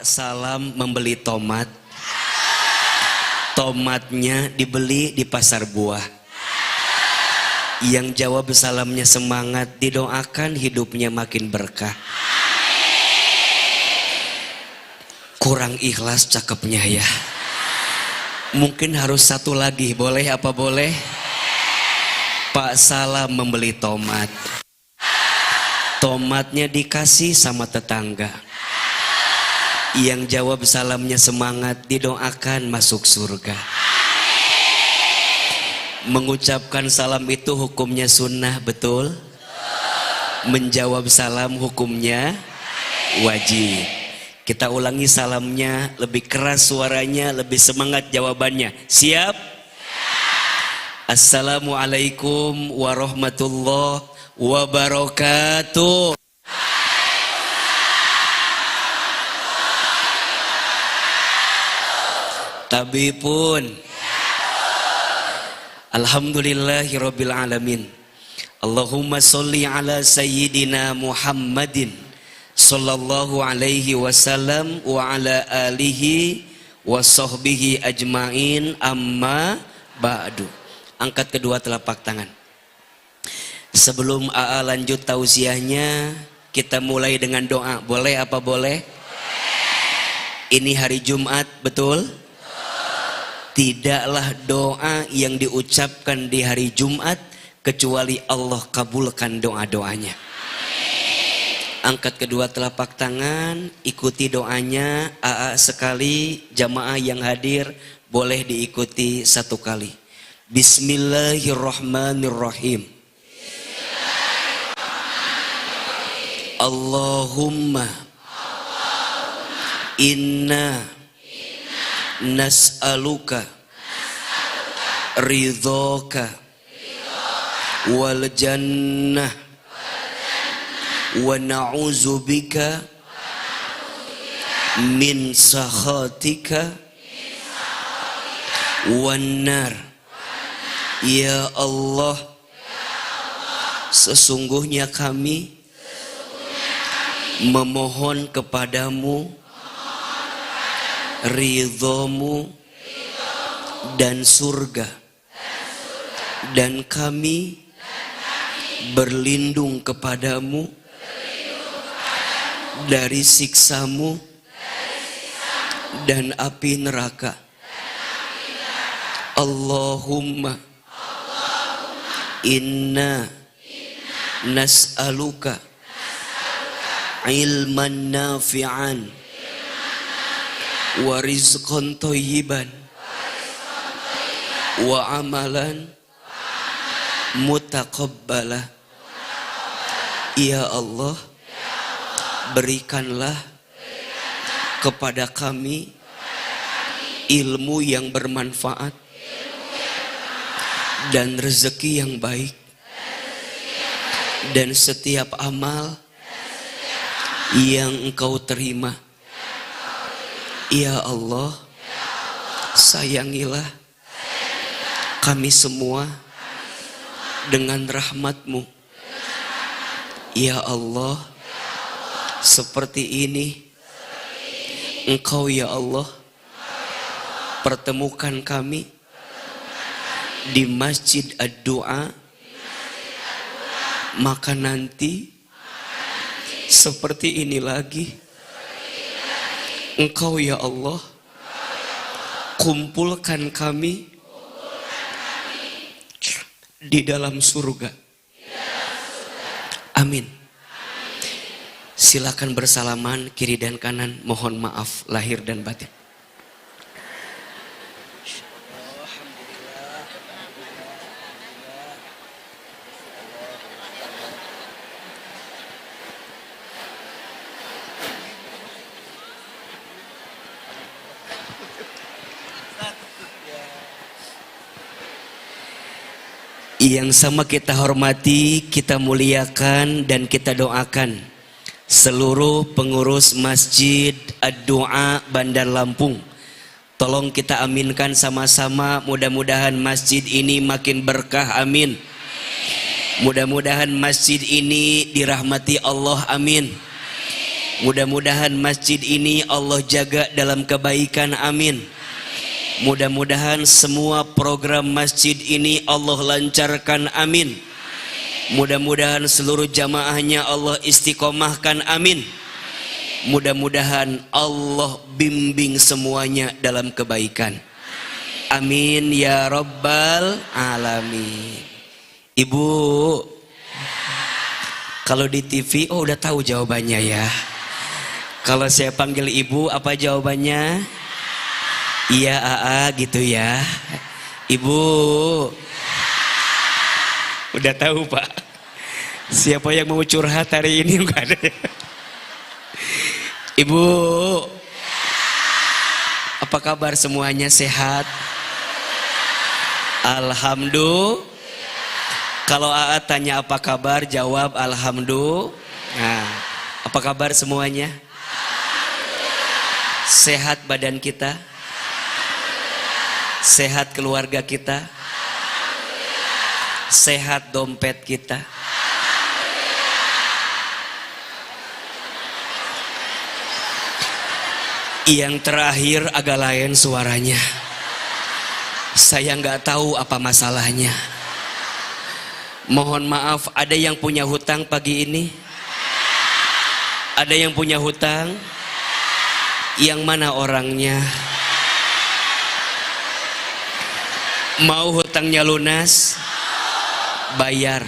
Salam membeli tomat. Tomatnya dibeli di pasar buah. Yang jawab salamnya semangat, didoakan hidupnya makin berkah. Kurang ikhlas cakepnya ya. Mungkin harus satu lagi, boleh apa boleh? Pak Salam membeli tomat. Tomatnya dikasih sama tetangga. Yang jawab salamnya semangat, didoakan masuk surga. Mengucapkan salam itu hukumnya sunnah, betul? Menjawab salam hukumnya wajib. Kita ulangi salamnya, lebih keras suaranya, lebih semangat jawabannya. Siap? Assalamualaikum warahmatullahi wabarakatuh. Tapi pun alhamdulillahirabbil alamin. Allahumma sholli ala sayyidina Muhammadin sallallahu alaihi wasallam wa ala alihi wa sahbihi ajmain, amma ba'du. Angkat kedua telapak tangan. Sebelum AA lanjut tausiahnya, kita mulai dengan doa. Boleh apa boleh? Ini hari Jumat, betul? Tidaklah doa yang diucapkan di hari Jumat kecuali Allah kabulkan doa-doanya. Angkat kedua telapak tangan, ikuti doanya. AA sekali, jamaah yang hadir boleh diikuti satu kali. Bismillahirrahmanirrahim. Allahumma inna nas'aluka ridhoka wal jannah wa na'udzubika min sakhatika wan nar. Ya Allah, sesungguhnya kami memohon kepadamu ridhomu dan surga, dan kami berlindung kepadamu dari siksamu dan api neraka. Allahumma inna nas'aluka ilman nafi'an wa rizqan thayyiban wa amalan mutaqabbala. Ya Allah, berikanlah kepada kami ilmu yang bermanfaat dan rezeki yang baik, dan setiap amal yang Engkau terima. Ya Allah, sayangilah kami semua dengan rahmat-Mu. Ya Allah, seperti ini Engkau ya Allah pertemukan kami di Masjid Ad-Du'a, maka nanti seperti ini lagi Engkau ya Allah kumpulkan kami di dalam surga. Amin. Silakan bersalaman kiri dan kanan, mohon maaf lahir dan batin. Yang sama kita hormati, kita muliakan, dan kita doakan seluruh pengurus Masjid Ad-Du'a Bandar Lampung. Tolong kita aminkan sama-sama, mudah-mudahan masjid ini makin berkah, amin. Mudah-mudahan masjid ini dirahmati Allah, amin. Mudah-mudahan masjid ini Allah jaga dalam kebaikan, amin. Mudah-mudahan semua program masjid ini Allah lancarkan, amin. Mudah-mudahan seluruh jamaahnya Allah istiqomahkan, amin. Mudah-mudahan Allah bimbing semuanya dalam kebaikan, amin ya rabbal alamin. Ibu, kalau di TV udah tahu jawabannya ya. Kalau saya panggil ibu apa jawabannya? Iya AA gitu ya. Ibu udah tahu Pak. Siapa yang mau curhat hari ini? Enggak ada. Ibu, apa kabar semuanya, sehat? Alhamdulillah. Kalau AA tanya apa kabar, jawab alhamdulillah. Nah, apa kabar semuanya? Sehat badan kita? Sehat keluarga kita? Sehat dompet kita? Yang terakhir agak lain suaranya. Saya nggak tahu apa masalahnya. Mohon maaf, ada yang punya hutang pagi ini? Ada yang punya hutang? Yang mana orangnya? Mau hutangnya lunas? Bayar.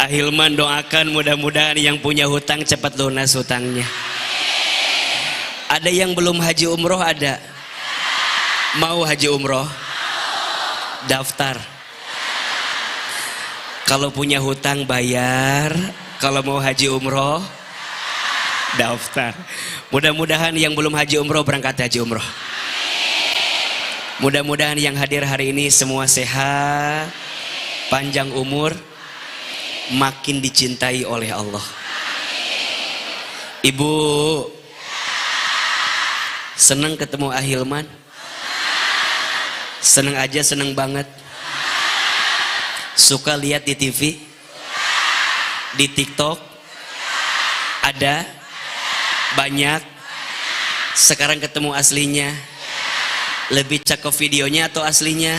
Ahilman doakan mudah-mudahan yang punya hutang cepat lunas hutangnya. Ada yang belum haji umroh ada? Mau haji umroh? Daftar. Kalau punya hutang bayar, kalau mau haji umroh daftar. Mudah-mudahan yang belum haji umroh berangkat haji umroh. Mudah-mudahan yang hadir hari ini semua sehat, panjang umur, makin dicintai oleh Allah. Ibu, senang ketemu Ahilman? Senang aja, senang banget. Suka lihat di TV, di TikTok, ada banyak. Sekarang ketemu aslinya, lebih cakep videonya atau aslinya?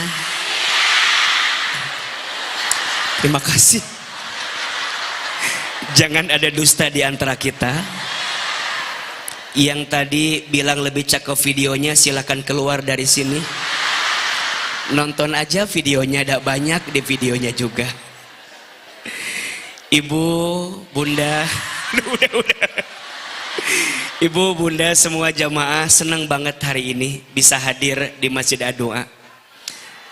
Terima kasih. Jangan ada dusta di antara kita. Yang tadi bilang lebih cakep videonya, silakan keluar dari sini. Nonton aja videonya, ada banyak di videonya juga. Ibu, bunda, udah. Ibu, bunda, semua jamaah senang banget hari ini bisa hadir di Masjid Ad-Du'a.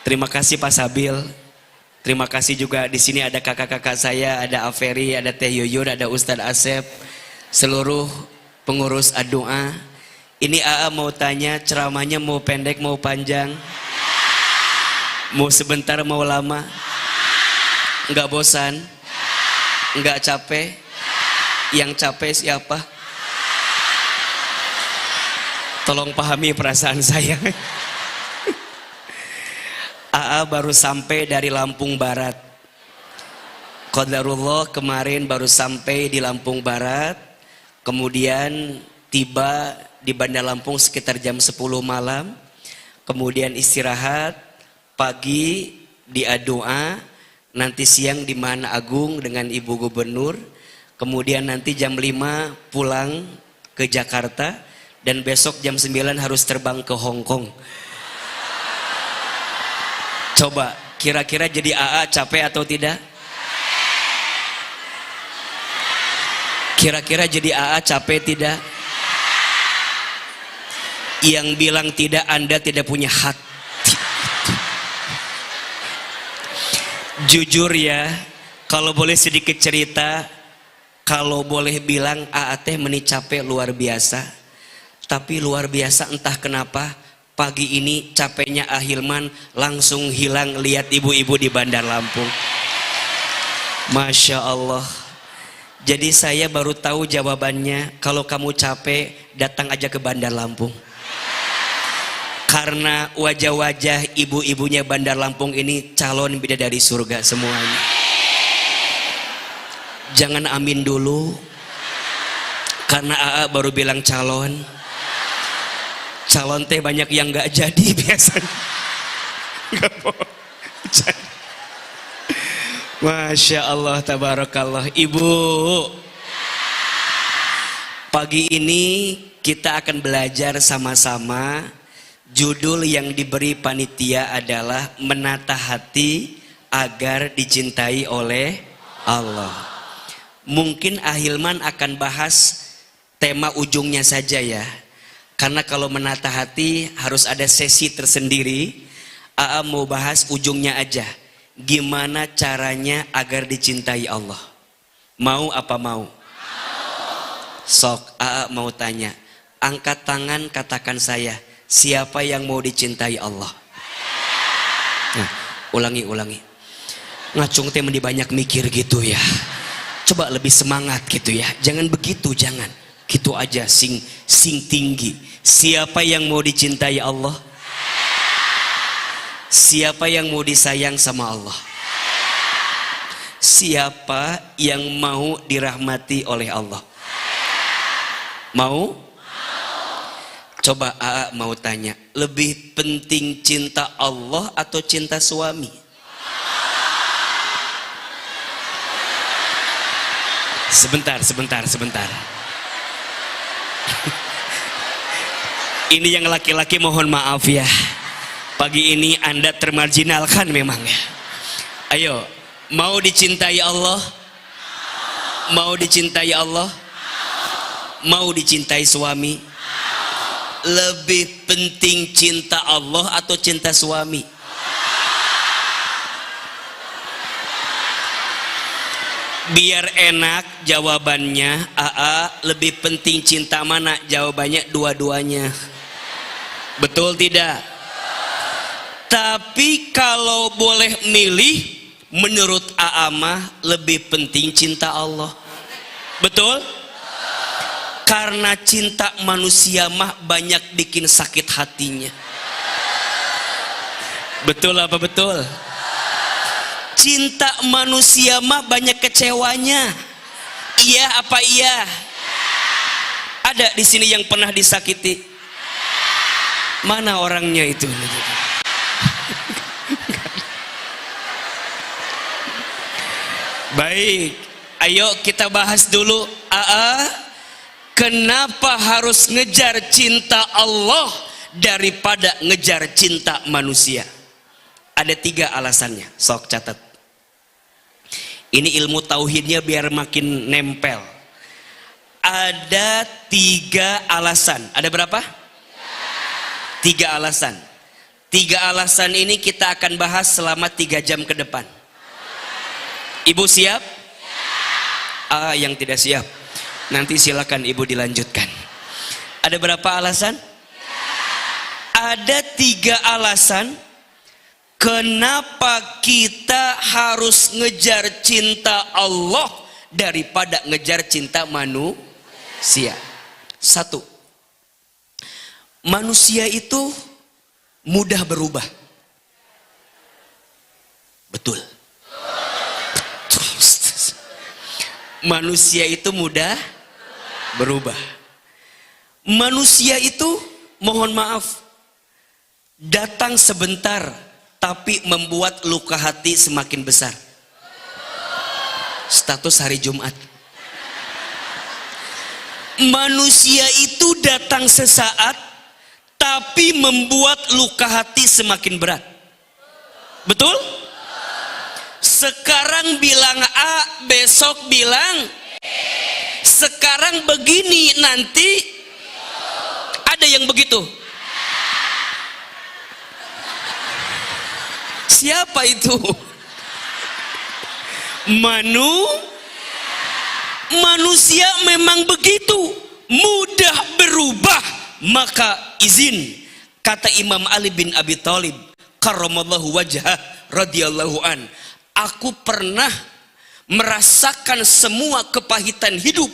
Terima kasih Pak Sabil. Terima kasih juga di sini ada kakak-kakak saya, ada Aferi, ada Teh Yuyun, ada Ustadz Asep, seluruh pengurus Ad-Du'a. Ini AA mau tanya, ceramahnya mau pendek mau panjang? Mau sebentar mau lama? Enggak bosan? Enggak capek? Yang capek siapa? Tolong pahami perasaan saya. AA baru sampai dari Lampung Barat. Qadarullah kemarin baru sampai di Lampung Barat. Kemudian tiba di Bandar Lampung sekitar jam 10 malam. Kemudian istirahat. Pagi di Ad-Du'a, nanti siang di Mana Agung dengan Ibu Gubernur, kemudian nanti jam 5 pulang ke Jakarta, dan besok jam 9 harus terbang ke Hong Kong. Coba, kira-kira jadi AA capek atau tidak? Kira-kira jadi AA capek tidak? Yang bilang tidak, Anda tidak punya hati. Jujur ya, kalau boleh sedikit cerita, kalau boleh bilang AA meni capek luar biasa. Tapi luar biasa entah kenapa pagi ini capeknya Ahilman langsung hilang lihat ibu-ibu di Bandar Lampung. Masya Allah. Jadi saya baru tahu jawabannya, kalau kamu capek datang aja ke Bandar Lampung. Karena wajah-wajah ibu-ibunya Bandar Lampung ini calon bidadari surga semuanya. Jangan amin dulu, karena AA baru bilang calon teh banyak yang nggak jadi biasanya. Nggak mau jadi. Masya Allah, tabarakallah. Ibu, pagi ini kita akan belajar sama-sama. Judul yang diberi panitia adalah menata hati agar dicintai oleh Allah. Mungkin Ahilman akan bahas tema ujungnya saja ya, karena kalau menata hati harus ada sesi tersendiri. AA mau bahas ujungnya aja, gimana caranya agar dicintai Allah. Mau apa mau? Sok, AA mau tanya, angkat tangan katakan saya, siapa yang mau dicintai Allah? Nah, ulangi. Ngacung teh mending banyak mikir gitu ya. Coba lebih semangat gitu ya. Jangan begitu, jangan. Gitu aja, sing tinggi. Siapa yang mau dicintai Allah? Siapa yang mau disayang sama Allah? Siapa yang mau dirahmati oleh Allah? Mau? Coba AA mau tanya, lebih penting cinta Allah atau cinta suami? Sebentar. Ini yang laki-laki mohon maaf ya. Pagi ini Anda termarginalkan memang ya. Ayo, mau dicintai Allah? Mau dicintai Allah? Mau dicintai suami? Lebih penting cinta Allah atau cinta suami? Biar enak jawabannya, AA lebih penting cinta mana? Jawabannya dua-duanya. Betul tidak? Tapi kalau boleh milih, menurut AA mah lebih penting cinta Allah. Betul? Karena cinta manusia mah banyak bikin sakit hatinya. Betul apa betul? Cinta manusia mah banyak kecewanya. Iya apa iya? Ada di sini yang pernah disakiti? Mana orangnya itu? Baik, ayo kita bahas dulu. AA, kenapa harus ngejar cinta Allah daripada ngejar cinta manusia? Ada 3 alasannya, sok catat. Ini ilmu tauhidnya biar makin nempel. Ada 3 alasan. Ada berapa? 3 alasan. 3 alasan ini kita akan bahas selama 3 jam ke depan. Ibu siap? Ah, yang tidak siap, nanti silakan ibu dilanjutkan. Ada berapa alasan? Ada 3 alasan kenapa kita harus ngejar cinta Allah daripada ngejar cinta manusia. 1, manusia itu mudah berubah. Betul. Manusia itu mudah berubah. Manusia itu, mohon maaf, datang sebentar tapi membuat luka hati semakin besar. Status hari Jumat. Manusia itu datang sesaat tapi membuat luka hati semakin berat. Betul? Sekarang bilang A, besok bilang B. Sekarang begini, nanti ada yang begitu. Siapa itu? Manusia memang begitu, mudah berubah. Maka izin, kata Imam Ali bin Abi Thalib karramallahu wajhah radhiyallahu an, aku pernah merasakan semua kepahitan hidup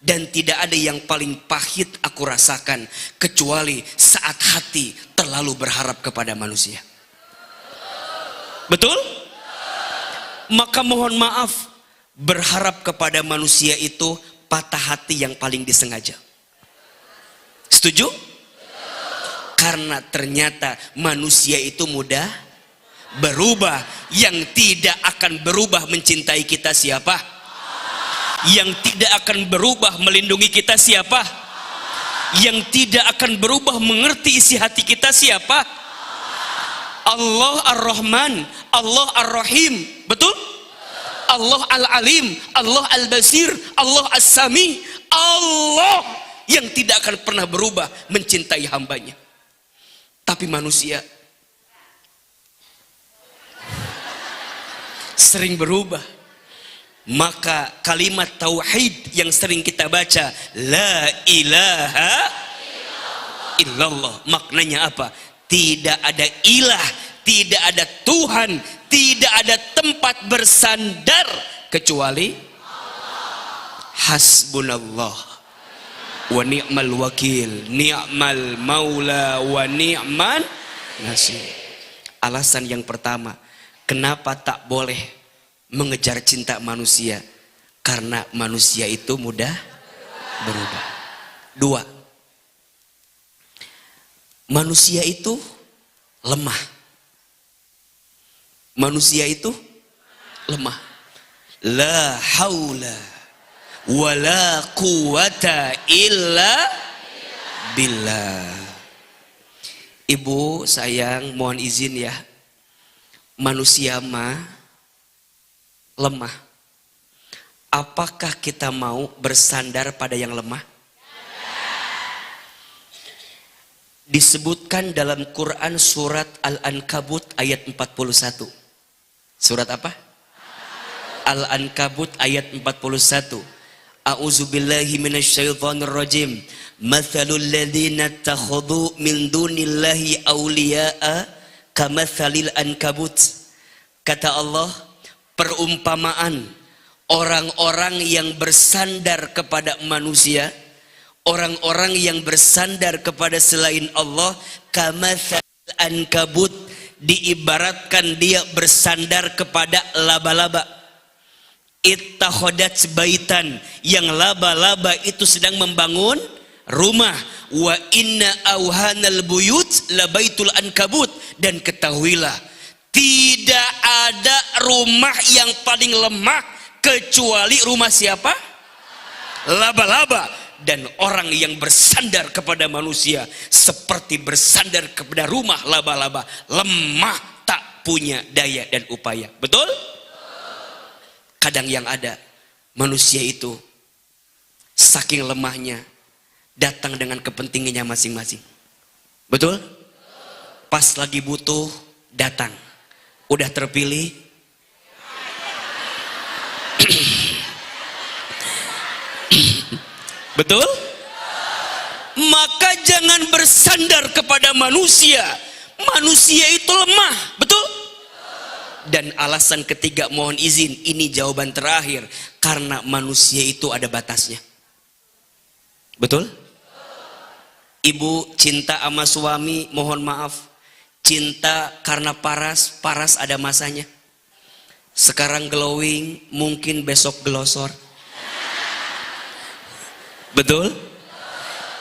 dan tidak ada yang paling pahit aku rasakan kecuali saat hati terlalu berharap kepada manusia. Betul? Maka mohon maaf, berharap kepada manusia itu patah hati yang paling disengaja. Setuju? Karena ternyata manusia itu mudah berubah. Yang tidak akan berubah mencintai kita siapa? Yang tidak akan berubah melindungi kita siapa? Yang tidak akan berubah mengerti isi hati kita siapa? Allah Ar-Rahman, Allah Ar-Rahim. Betul? Allah Al-Alim, Allah Al-Basir, Allah As-Sami. Allah yang tidak akan pernah berubah mencintai hambanya. Tapi manusia sering berubah. Maka kalimat tauhid yang sering kita baca, la ilaha illallah, maknanya apa? Tidak ada ilah, tidak ada Tuhan, tidak ada tempat bersandar kecuali hasbunallah wa ni'mal wakil, ni'mal maula wa ni'man nasir. Alasan yang pertama, kenapa tak boleh mengejar cinta manusia? Karena manusia itu mudah berubah. Dua, manusia itu lemah. Manusia itu lemah. La haula wala quwata illa billah. Ibu sayang, mohon izin ya. Manusia mah lemah. Apakah kita mau bersandar pada yang lemah? Disebutkan dalam Quran surat Al-Ankabut ayat 41. Surat apa? Al-Ankabut ayat 41. A'udzubillahi minasyaitonir rajim. Mathalul ladzina takhadhu min dunillahi awliya'a kamathalil ankabut. Kata Allah, perumpamaan orang-orang yang bersandar kepada manusia, orang-orang yang bersandar kepada selain Allah, kamathalil ankabut, diibaratkan dia bersandar kepada laba-laba. Ittakhadat baitan, yang laba-laba itu sedang membangun rumah. Wa inna auhanal buyut labaitul ankabut. Dan ketahuilah, tidak ada rumah yang paling lemah kecuali rumah siapa? Laba-laba. Dan orang yang bersandar kepada manusia seperti bersandar kepada rumah laba-laba, lemah, tak punya daya dan upaya. Betul? Kadang yang ada, manusia itu saking lemahnya datang dengan kepentingannya masing-masing. Betul? Pas lagi butuh datang, udah terpilih betul? Maka jangan bersandar kepada manusia. Manusia itu lemah, betul? Dan alasan ketiga, mohon izin, ini jawaban terakhir, karena manusia itu ada batasnya. Betul? Ibu cinta sama suami, mohon maaf, cinta karena paras, paras ada masanya. Sekarang glowing, mungkin besok glosor. Betul?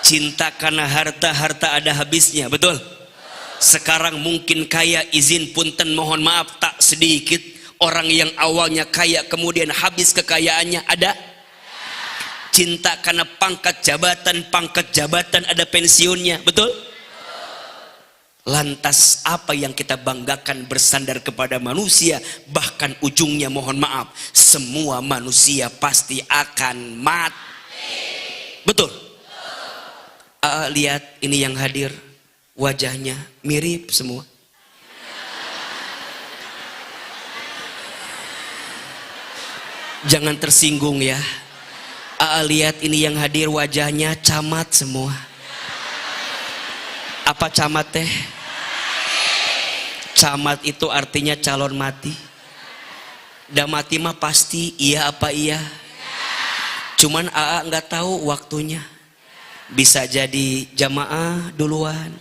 Cinta karena harta, harta ada habisnya. Betul? Sekarang mungkin kaya, izin punten mohon maaf, tak sedikit orang yang awalnya kaya kemudian habis kekayaannya. Ada? Cinta karena pangkat jabatan ada pensiunnya. Betul? Lantas apa yang kita banggakan bersandar kepada manusia, bahkan ujungnya mohon maaf, semua manusia pasti akan mati. Betul? Lihat ini yang hadir, wajahnya mirip semua. Jangan tersinggung ya. Lihat ini yang hadir, wajahnya camat semua. Apa camat teh? Camat itu artinya calon mati. Dah mati mah pasti iya apa iya. Cuman AA nggak tahu waktunya. Bisa jadi jamaah duluan,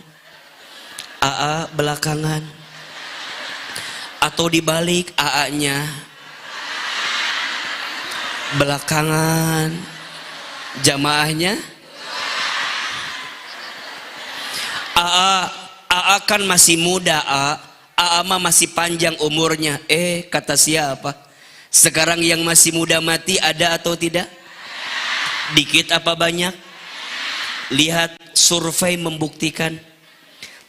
AA belakangan, atau dibalik AA-nya Belakangan jamaahnya AA kan masih muda, AA mah masih panjang umurnya. Kata siapa? Sekarang yang masih muda mati ada atau tidak? Dikit apa banyak? Lihat survei membuktikan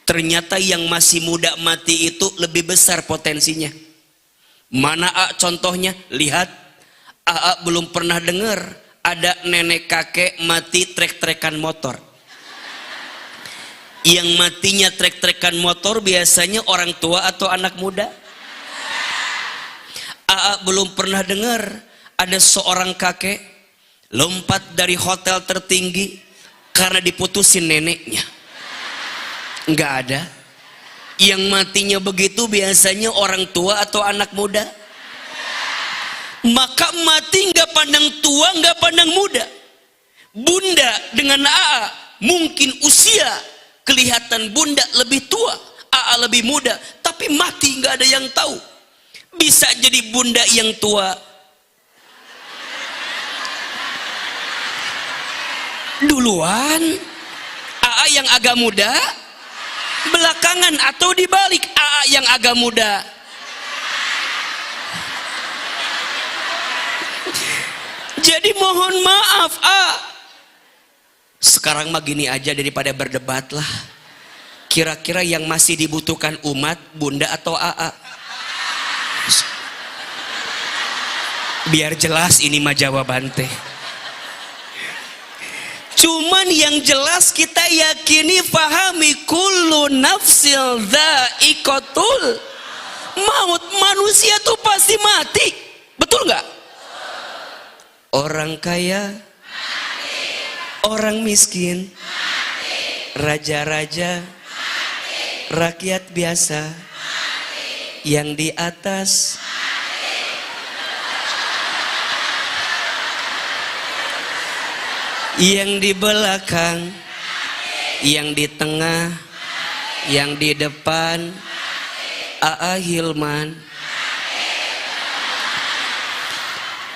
ternyata yang masih muda mati itu lebih besar potensinya. Mana contohnya? Lihat, belum pernah dengar ada nenek kakek mati trek-trekan motor. Yang matinya trek-trekan motor biasanya orang tua atau anak muda. Belum pernah dengar ada seorang kakek lompat dari hotel tertinggi karena diputusin neneknya. Enggak ada. Yang matinya begitu biasanya orang tua atau anak muda. Maka mati nggak pandang tua, nggak pandang muda. Bunda dengan mungkin usia kelihatan bunda lebih tua, lebih muda, tapi mati nggak ada yang tahu. Bisa jadi bunda yang tua duluan, yang agak muda belakangan, atau dibalik, yang agak muda. Jadi mohon maaf, sekarang mah gini aja, daripada berdebat lah. Kira-kira yang masih dibutuhkan umat, bunda atau Biar jelas ini mah jawaban teh. Cuman yang jelas kita yakini, fahami, kullu nafsil dha'iqatul maut. Manusia tuh pasti mati. Betul nggak? Orang kaya mati. Orang miskin mati. Raja-raja mati. Rakyat biasa mati. Yang di atas mati. Yang di belakang mati. Yang di tengah mati. Yang di depan mati. Hilman.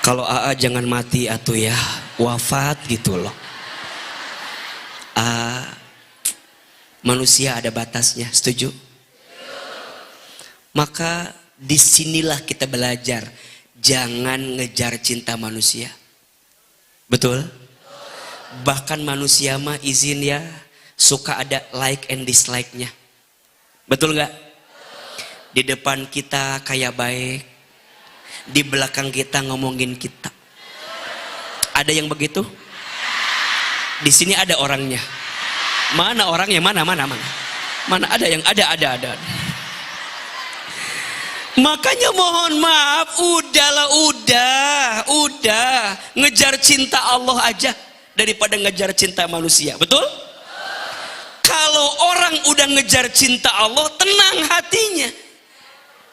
Kalau jangan mati atuh ya, wafat gitu loh. Manusia ada batasnya, setuju? Maka disinilah kita belajar, jangan ngejar cinta manusia. Betul? Bahkan manusia mah izin ya, suka ada like and dislike-nya. Betul nggak? Di depan kita kayak baik, di belakang kita ngomongin kita. Ada yang begitu? Di sini ada orangnya. Mana orangnya? Mana ada yang ada. Makanya mohon maaf, udah ngejar cinta Allah aja daripada ngejar cinta manusia. Betul? Kalau orang udah ngejar cinta Allah, tenang hatinya.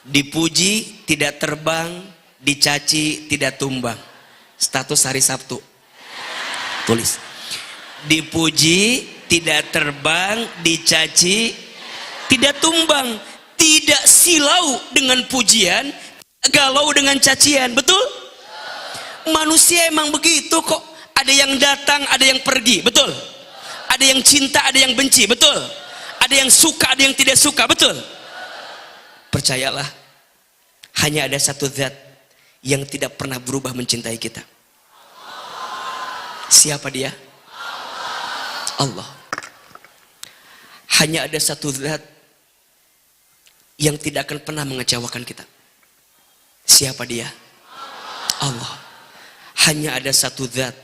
Dipuji tidak terbang, dicaci tidak tumbang. Status hari Sabtu. Tulis. Dipuji tidak terbang, dicaci tidak tumbang. Tidak silau dengan pujian, galau dengan cacian. Betul? Manusia emang begitu kok. Ada yang datang, ada yang pergi. Betul? Ada yang cinta, ada yang benci. Betul? Ada yang suka, ada yang tidak suka. Betul? Percayalah, hanya ada satu zat yang tidak pernah berubah mencintai kita. Siapa dia? Allah. Hanya ada satu zat yang tidak akan pernah mengecewakan kita. Siapa dia? Allah. Hanya ada satu zat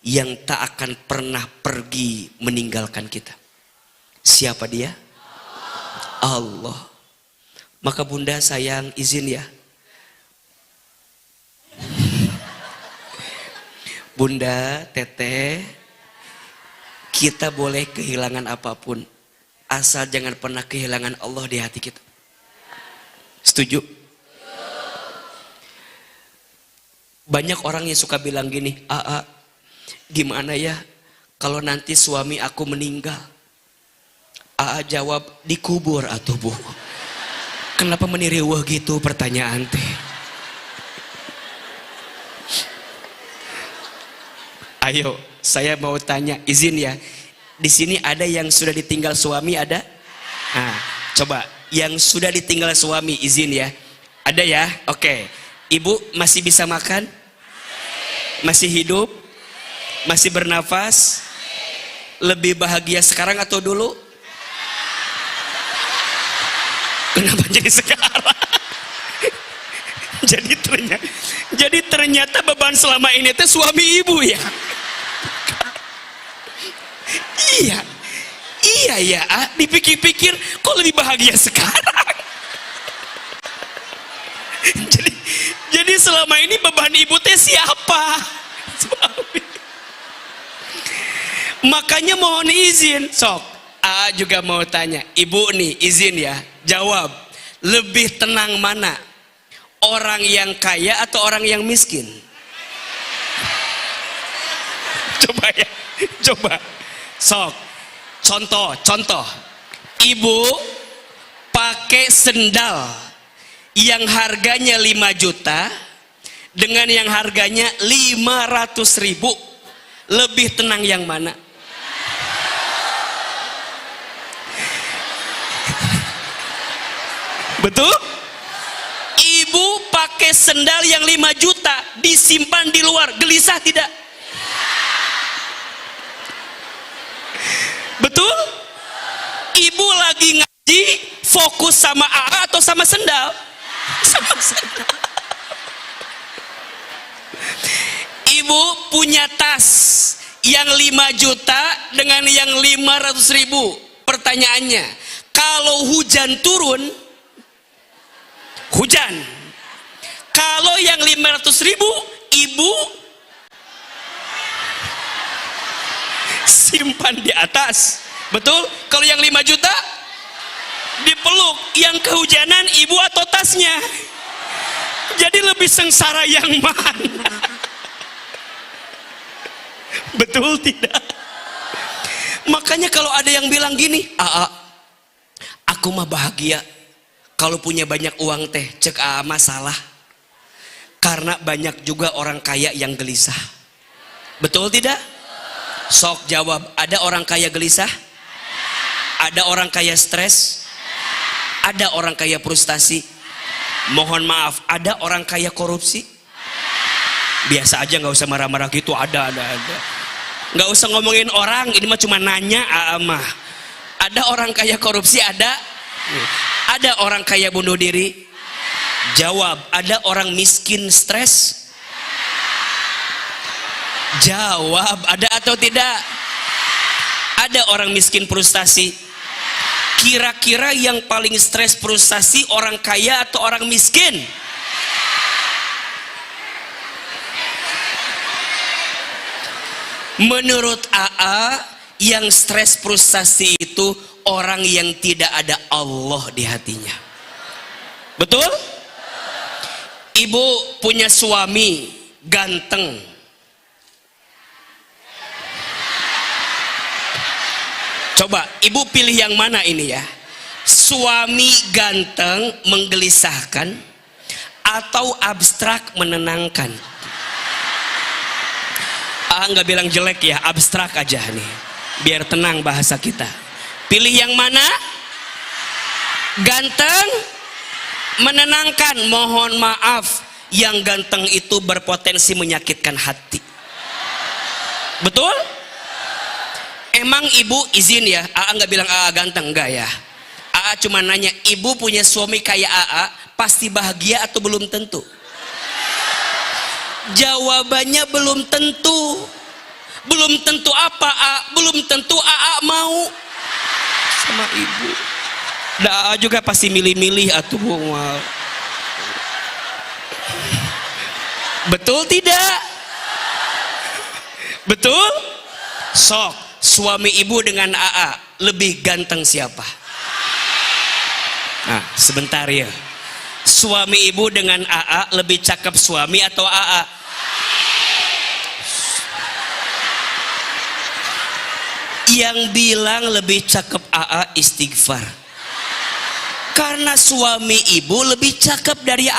yang tak akan pernah pergi meninggalkan kita. Siapa dia? Allah. Maka bunda sayang, izin ya. Bunda, teteh, kita boleh kehilangan apapun, asal jangan pernah kehilangan Allah di hati kita. Setuju? Banyak orang yang suka bilang gini, gimana ya kalau nanti suami aku meninggal? Jawab, dikubur atuh bu. Kenapa meniriwah gitu pertanyaan teh? Ayo, saya mau tanya, izin ya. Di sini ada yang sudah ditinggal suami, ada? Nah, coba yang sudah ditinggal suami, izin ya. Ada ya? Oke. Ibu masih bisa makan? Masih hidup? Masih bernafas? Lebih bahagia sekarang atau dulu? Kenapa jadi sekarang? jadi ternyata beban selama ini itu suami ibu ya. Iya ya, dipikir-pikir kok lebih bahagia sekarang. jadi selama ini beban ibu teh siapa? Suami. Makanya mohon izin, sok. Juga mau tanya, ibu nih izin ya, jawab. Lebih tenang mana? Orang yang kaya atau orang yang miskin? Coba ya, coba. Sok. Contoh. Ibu pakai sendal yang harganya 5 juta dengan yang harganya 500.000. Lebih tenang yang mana? Betul? Ibu pakai sendal yang 5 juta disimpan di luar, gelisah tidak? Betul? Ibu lagi ngaji fokus sama AA atau sama sendal? Sama sendal. Ibu punya tas yang 5 juta dengan yang 500.000. Pertanyaannya, kalau hujan turun, hujan. Kalau yang 500.000, ibu simpan di atas. Betul? Kalau yang 5 juta dipeluk, yang kehujanan ibu atau tasnya? Jadi lebih sengsara yang mana? Betul tidak? Makanya kalau ada yang bilang gini, aku mah bahagia kalau punya banyak uang teh, cek masalah. Karena banyak juga orang kaya yang gelisah. Betul tidak? Sok jawab, ada orang kaya gelisah? Ada orang kaya stres? Ada orang kaya frustasi? Mohon maaf, ada orang kaya korupsi? Biasa aja, nggak usah marah-marah gitu. Ada. Nggak usah ngomongin orang, ini mah cuma nanya. Ada orang kaya korupsi? Ada orang kaya bunuh diri? Jawab, ada orang miskin stres? Jawab, ada atau tidak? Ada orang miskin frustasi? Kira-kira yang paling stres frustasi orang kaya atau orang miskin? Menurut AA, yang stres frustasi itu orang yang tidak ada Allah di hatinya. Betul? Ibu punya suami ganteng. Coba ibu pilih yang mana ini ya? Suami ganteng menggelisahkan atau abstrak menenangkan? Nggak bilang jelek ya, abstrak aja nih, biar tenang bahasa kita. Pilih yang mana? Ganteng menenangkan. Mohon maaf, yang ganteng itu berpotensi menyakitkan hati. Betul? Emang ibu izin ya? Nggak bilang ganteng, enggak ya. Cuma nanya, ibu punya suami kayak pasti bahagia atau belum tentu? Jawabannya belum tentu. Belum tentu apa? Belum tentu mau sama ibu. Juga pasti milih-milih atuh. Betul tidak? Betul? Sok, suami ibu dengan lebih ganteng siapa? Nah, sebentar ya. Suami ibu dengan lebih cakep suami atau Yang bilang lebih cakep istighfar. Karena suami ibu lebih cakep dari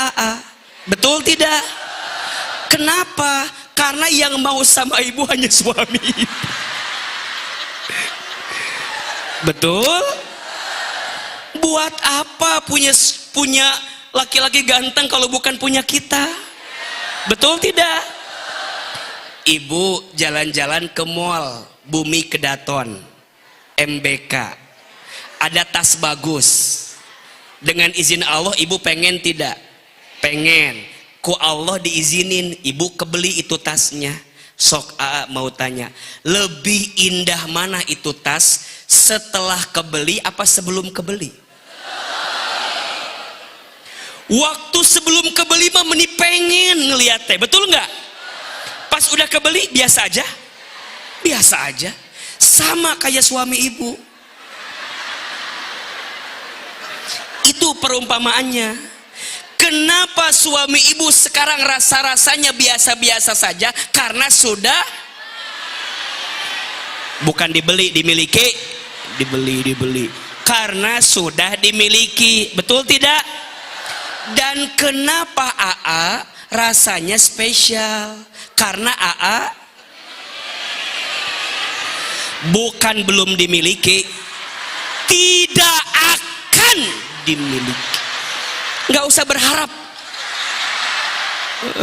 Betul tidak? Kenapa? Karena yang mau sama ibu hanya suami ibu. Betul? Buat apa punya laki-laki ganteng kalau bukan punya kita? Betul tidak? Ibu jalan-jalan ke mall Bumi Kedaton, MBK, ada tas bagus. Dengan izin Allah ibu pengen tidak? Pengen. Ku Allah diizinin, ibu kebeli itu tasnya. Sok AA mau tanya, lebih indah mana itu tas setelah kebeli apa sebelum kebeli? Waktu sebelum kebeli mah meni pengen ngeliat teh, betul nggak? Pas udah kebeli biasa aja, biasa aja. Sama kayak suami ibu. Itu perumpamaannya. Kenapa suami ibu sekarang rasa-rasanya biasa-biasa saja? Karena sudah bukan dibeli, dimiliki, dibeli. Karena sudah dimiliki, betul tidak? Dan kenapa AA rasanya spesial? Karena AA bukan belum dimiliki, tidak akan dimiliki. Nggak usah berharap.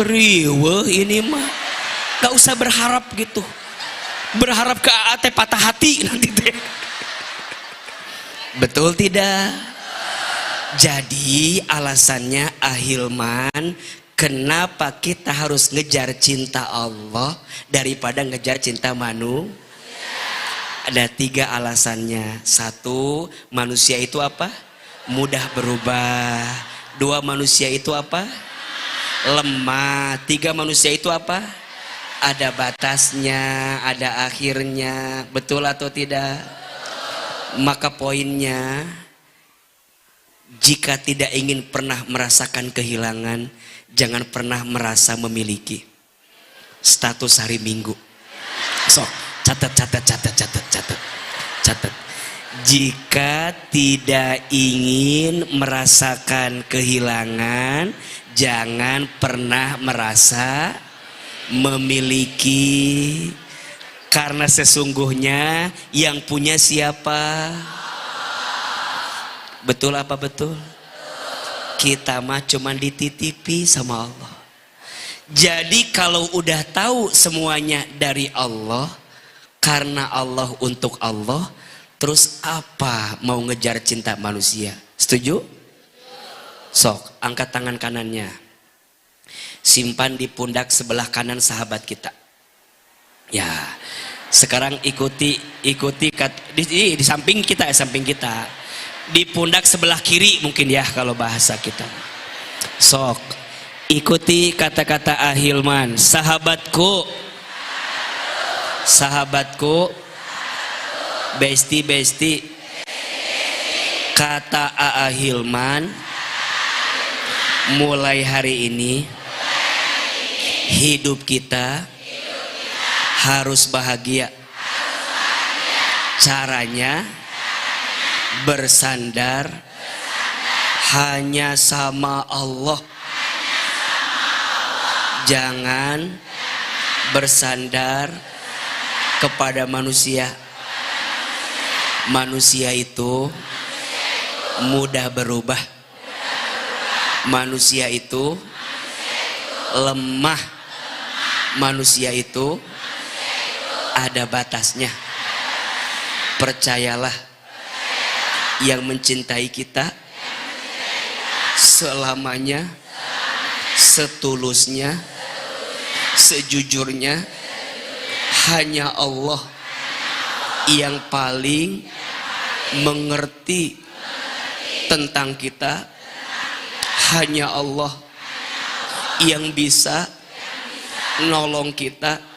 Riwe ini mah nggak usah berharap gitu. Berharap ke AA teh patah hati nanti teh. Betul tidak? Jadi alasannya Ahilman, kenapa kita harus ngejar cinta Allah daripada ngejar cinta manusia? Ada 3 alasannya. 1, manusia itu apa? Mudah berubah. 2, manusia itu apa? Lemah. 3, manusia itu apa? Ada batasnya, ada akhirnya. Betul atau tidak? Maka poinnya, jika tidak ingin pernah merasakan kehilangan, jangan pernah merasa memiliki. Status hari Minggu. So, catat. Jika tidak ingin merasakan kehilangan, jangan pernah merasa memiliki. Karena sesungguhnya yang punya siapa? Betul apa betul? Kita mah cuman dititipi sama Allah. Jadi kalau udah tahu semuanya dari Allah, karena Allah untuk Allah, terus apa mau ngejar cinta manusia? Setuju? Sok, angkat tangan kanannya. Simpan di pundak sebelah kanan sahabat kita. Ya, sekarang ikuti di samping kita, samping kita. Di pundak sebelah kiri mungkin ya kalau bahasa kita. Sok, ikuti kata-kata Ahilman. Sahabatku, besti, kata Ahilman, mulai hari ini hidup kita harus bahagia. Caranya bersandar hanya sama Allah. Jangan bersandar kepada manusia. Manusia itu mudah berubah. Manusia itu lemah. Manusia itu ada batasnya. Percayalah, yang mencintai kita selamanya, setulusnya, sejujurnya, hanya Allah yang paling mengerti tentang kita. Hanya Allah yang bisa nolong kita.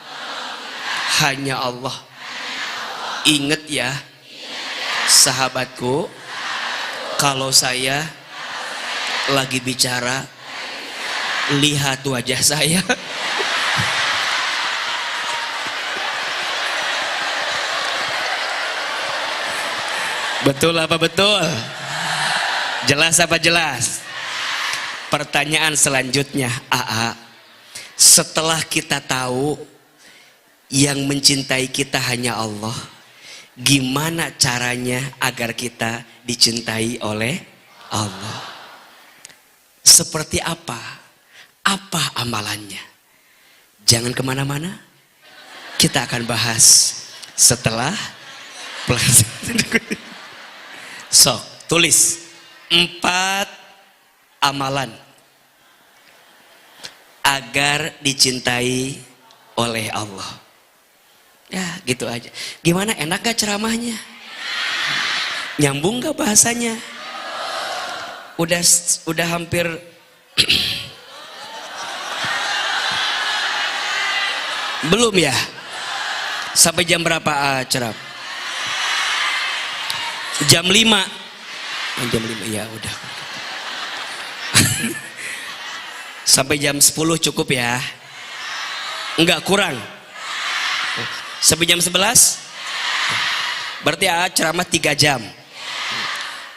Hanya Allah. Ingat ya, sahabatku, kalau saya lagi bicara, lihat wajah saya. Betul apa betul? Jelas apa jelas? Pertanyaan selanjutnya, AA, Setelah kita tahu yang mencintai kita hanya Allah, gimana caranya agar kita dicintai oleh Allah? Seperti apa? Apa amalannya? Jangan kemana-mana. Kita akan bahas setelah pelajaran. Sok, tulis 4 amalan agar dicintai oleh Allah. Ya gitu aja. Gimana, enak gak ceramahnya? Nyambung gak bahasanya? Udah hampir belum ya? Sampai jam berapa cerap? Jam 5. Jam 5 ya udah. Sampai jam 10 cukup ya? Enggak, kurang. Sampai jam 11? Berarti ceramah 3 jam.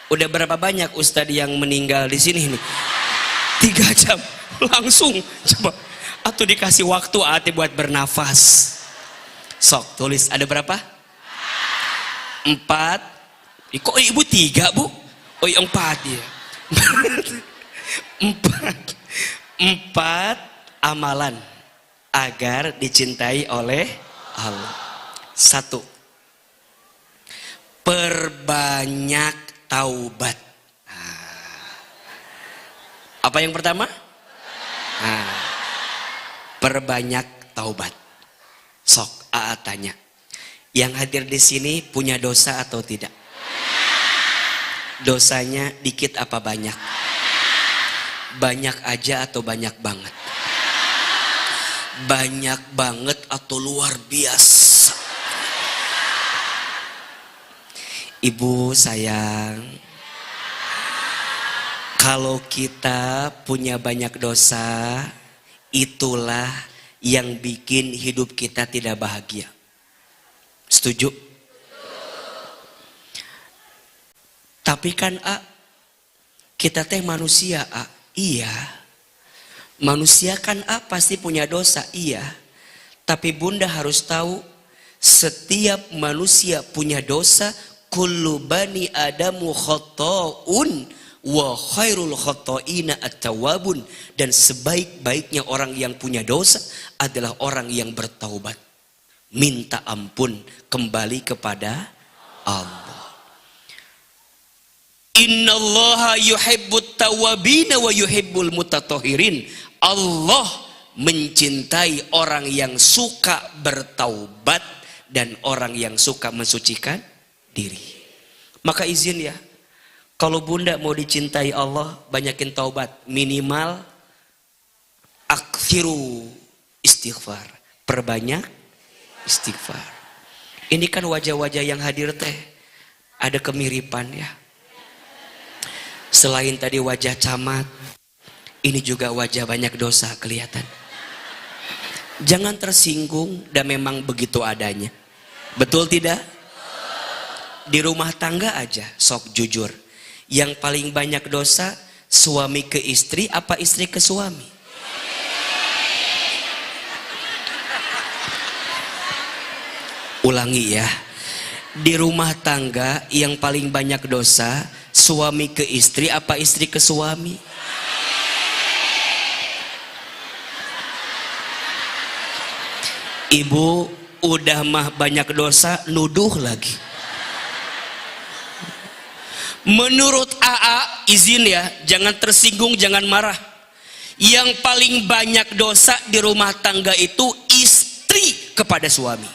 Udah berapa banyak ustadz yang meninggal di sini nih? 3 jam langsung. Coba, atau dikasih waktu ati buat bernafas. Sok, tulis ada berapa? 4. Kok ibu 3 bu? Oh 4 ya. 4 amalan agar dicintai oleh Allah. 1. Perbanyak taubat. Apa yang pertama? Perbanyak taubat. Sok, tanya. Yang hadir di sini punya dosa atau tidak? Dosanya dikit apa banyak? Banyak aja atau banyak banget? Banyak banget atau luar biasa? Ibu sayang, kalau kita punya banyak dosa, itulah yang bikin hidup kita tidak bahagia. Setuju? Tapi kan kita teh manusia iya. Manusia kan pasti punya dosa, iya. Tapi bunda harus tahu, setiap manusia punya dosa. Kullu bani adamu khotoun wa khairul khotoina at-tawwabun. Dan sebaik-baiknya orang yang punya dosa adalah orang yang bertaubat, minta ampun, kembali kepada Allah. Innallaha yuhibbut tawwabina wa yuhibbul mutatahhirin. Allah mencintai orang yang suka bertaubat dan orang yang suka mensucikan diri. Maka izin ya, kalau bunda mau dicintai Allah, banyakin taubat. Minimal akthiru istighfar, perbanyak istighfar. Ini kan wajah-wajah yang hadir teh ada kemiripan ya. Selain tadi wajah camat, ini juga wajah banyak dosa kelihatan. Jangan tersinggung, dan memang begitu adanya. Betul tidak? Di rumah tangga aja sok jujur. Yang paling banyak dosa suami ke istri apa istri ke suami? Ulangi ya. Di rumah tangga yang paling banyak dosa suami ke istri apa istri ke suami? Ibu udah mah banyak dosa, nuduh lagi. Menurut izin ya, jangan tersinggung, jangan marah. Yang paling banyak dosa di rumah tangga itu istri kepada suami.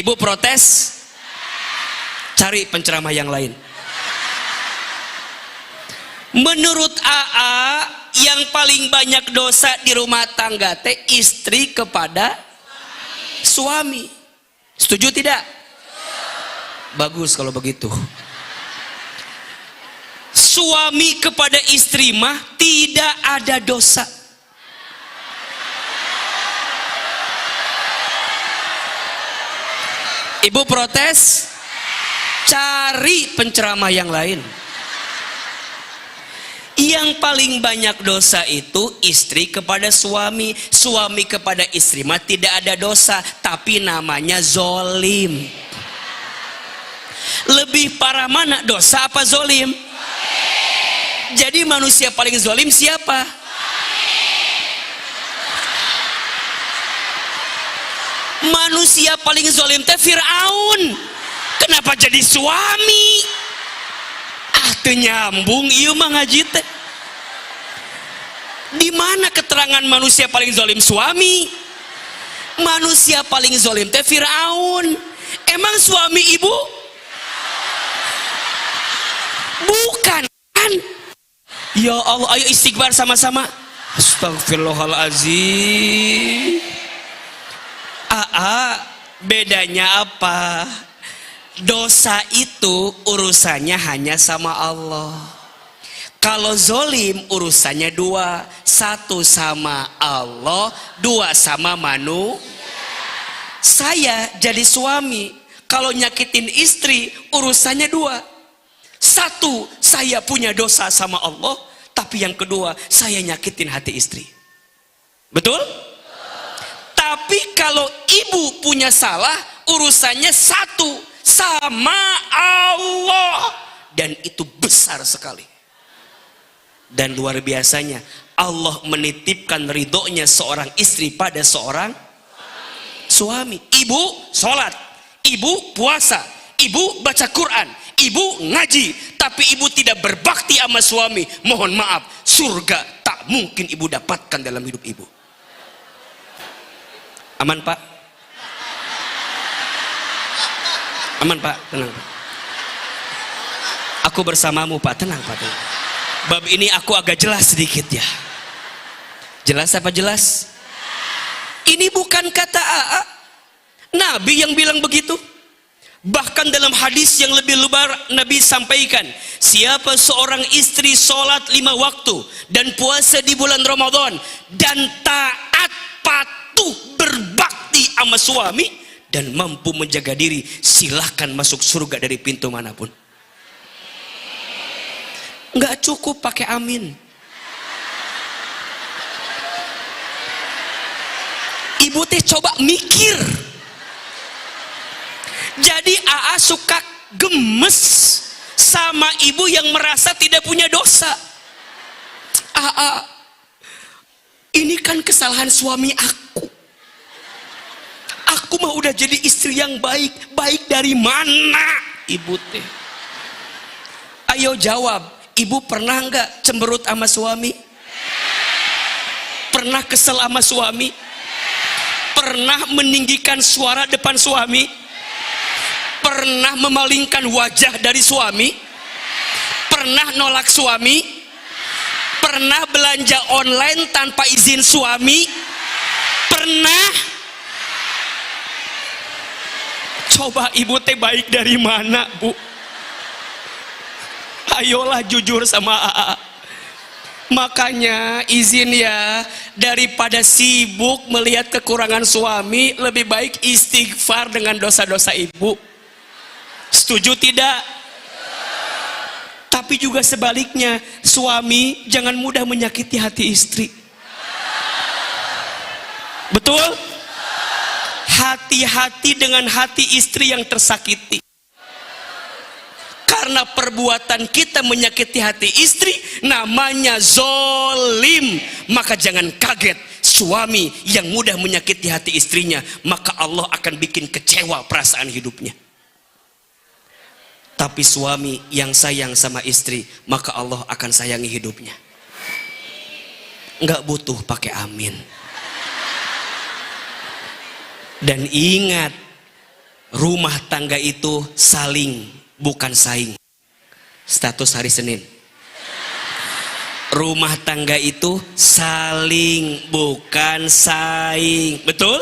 Ibu protes, cari penceramah yang lain. Menurut yang paling banyak dosa di rumah tangga teh istri kepada suami. Setuju tidak? Bagus kalau begitu. Suami kepada istri mah tidak ada dosa. Ibu protes, cari penceramah yang lain. Yang paling banyak dosa itu istri kepada suami, suami kepada istri mah tidak ada dosa, tapi namanya zolim. Lebih parah mana, dosa apa zolim? Jadi manusia paling zolim siapa? Manusia paling zolim teh Fir'aun. Kenapa jadi suami? Nyambung ieu mah ngaji teh. Di mana keterangan manusia paling zolim suami? Manusia paling zolim teh Firaun. Emang suami ibu? Bukan kan? Ya Allah, ayo istighfar sama-sama. Astagfirullahalazim. Bedanya apa? Dosa itu urusannya hanya sama Allah. Kalau zolim urusannya dua, satu sama Allah, dua sama manusia. Saya jadi suami, kalau nyakitin istri urusannya dua, satu saya punya dosa sama Allah, tapi yang kedua saya nyakitin hati istri. Betul? Tapi kalau ibu punya salah urusannya satu sama Allah, dan itu besar sekali. Dan luar biasanya Allah menitipkan ridhonya seorang istri pada seorang suami. Ibu sholat, ibu puasa, ibu baca Quran, ibu ngaji, tapi ibu tidak berbakti sama suami. Mohon maaf, surga tak mungkin ibu dapatkan dalam hidup ibu. Aman Pak? Aman Pak, tenang Pak. Aku bersamamu Pak, tenang Pak, tenang. Bab ini aku agak jelas sedikit ya. Jelas apa jelas? Ini bukan kata AA. Nabi yang bilang begitu. Bahkan dalam hadis yang lebih lebar Nabi sampaikan, siapa seorang istri sholat 5 waktu dan puasa di bulan Ramadan dan taat patuh berbakti sama suami dan mampu menjaga diri, silahkan masuk surga dari pintu manapun. Nggak cukup pakai amin. Ibu teh coba mikir. Jadi AA suka gemes sama ibu yang merasa tidak punya dosa. AA, ini kan kesalahan suami aku. Aku mah udah jadi istri yang baik. Baik dari mana ibu teh? Ayo jawab. Ibu pernah nggak cemberut sama suami? Pernah kesel sama suami? Pernah meninggikan suara depan suami? Pernah memalingkan wajah dari suami? Pernah nolak suami? Pernah belanja online tanpa izin suami? Pernah? Coba ibu teh baik dari mana Bu? Ayolah jujur sama AA. Makanya izin ya, daripada sibuk melihat kekurangan suami, lebih baik istighfar dengan dosa-dosa ibu. Setuju tidak? Tapi juga sebaliknya, suami jangan mudah menyakiti hati istri. Betul? Hati-hati dengan hati istri yang tersakiti. Karena perbuatan kita menyakiti hati istri namanya zolim. Maka jangan kaget suami yang mudah menyakiti hati istrinya, maka Allah akan bikin kecewa perasaan hidupnya. Tapi suami yang sayang sama istri, maka Allah akan sayangi hidupnya. Nggak butuh pakai amin. Dan ingat, rumah tangga itu saling, bukan saing. Status hari Senin. Rumah tangga itu saling, bukan saing. Betul?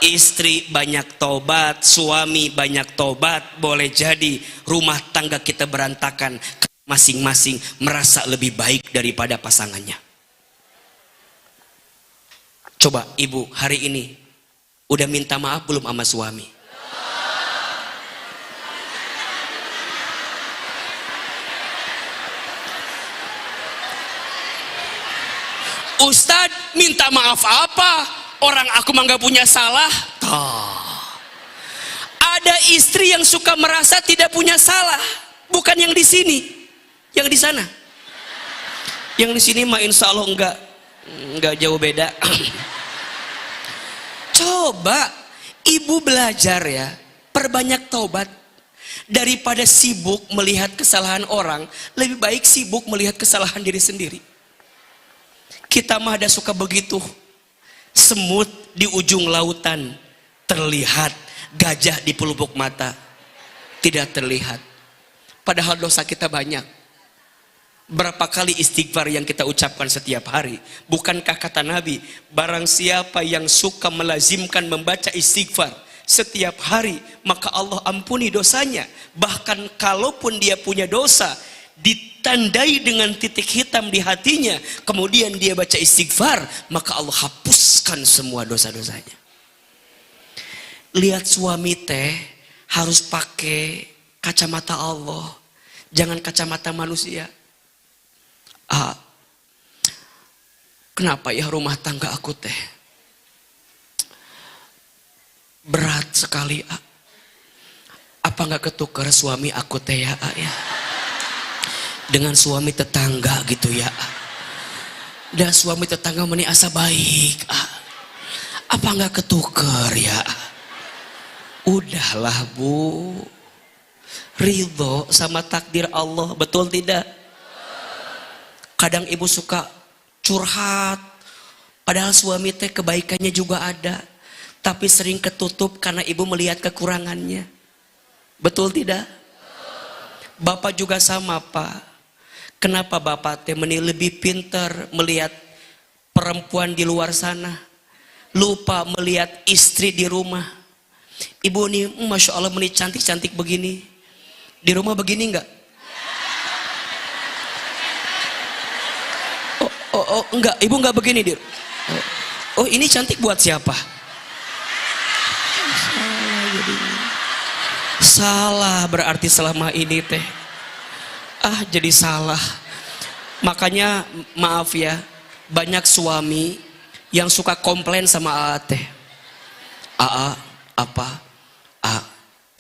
Istri banyak tobat, suami banyak tobat, boleh jadi rumah tangga kita berantakan, masing-masing merasa lebih baik daripada pasangannya. Coba ibu hari ini udah minta maaf belum sama suami? Ustadz minta maaf apa? Orang aku mah gak punya salah. Ada istri yang suka merasa tidak punya salah, bukan yang di sini, yang di sana. Yang di sini mah insya Allah enggak jauh beda. Coba ibu belajar ya, perbanyak taubat. Daripada sibuk melihat kesalahan orang, lebih baik sibuk melihat kesalahan diri sendiri. Kita mah ada suka begitu. Semut di ujung lautan terlihat, gajah di pelupuk mata tidak terlihat. Padahal dosa kita banyak. Berapa kali istighfar yang kita ucapkan setiap hari? Bukankah kata Nabi, barang siapa yang suka melazimkan membaca istighfar setiap hari, maka Allah ampuni dosanya. Bahkan kalaupun dia punya dosa ditandai dengan titik hitam di hatinya, kemudian dia baca istighfar, maka Allah hapuskan semua dosa-dosanya. Lihat suami teh harus pakai kacamata Allah, jangan kacamata manusia. Kenapa ya rumah tangga aku teh berat sekali? Apa nggak ketukar suami aku teh ya, ya dengan suami tetangga gitu ya? Dan suami tetangga meni asa baik, apa nggak ketukar ya? Udahlah bu, ridho sama takdir Allah, betul tidak? Kadang ibu suka curhat, padahal suami teh kebaikannya juga ada, tapi sering ketutup karena ibu melihat kekurangannya. Betul tidak? Bapak juga sama pak. Kenapa bapak teh lebih pintar melihat perempuan di luar sana, lupa melihat istri di rumah? Ibu nih, masya Allah meni cantik-cantik begini, di rumah begini enggak? Oh enggak, ibu enggak begini dir. Oh ini cantik buat siapa? Salah berarti selama ini teh. Jadi salah. Makanya maaf ya, banyak suami yang suka komplain sama teh.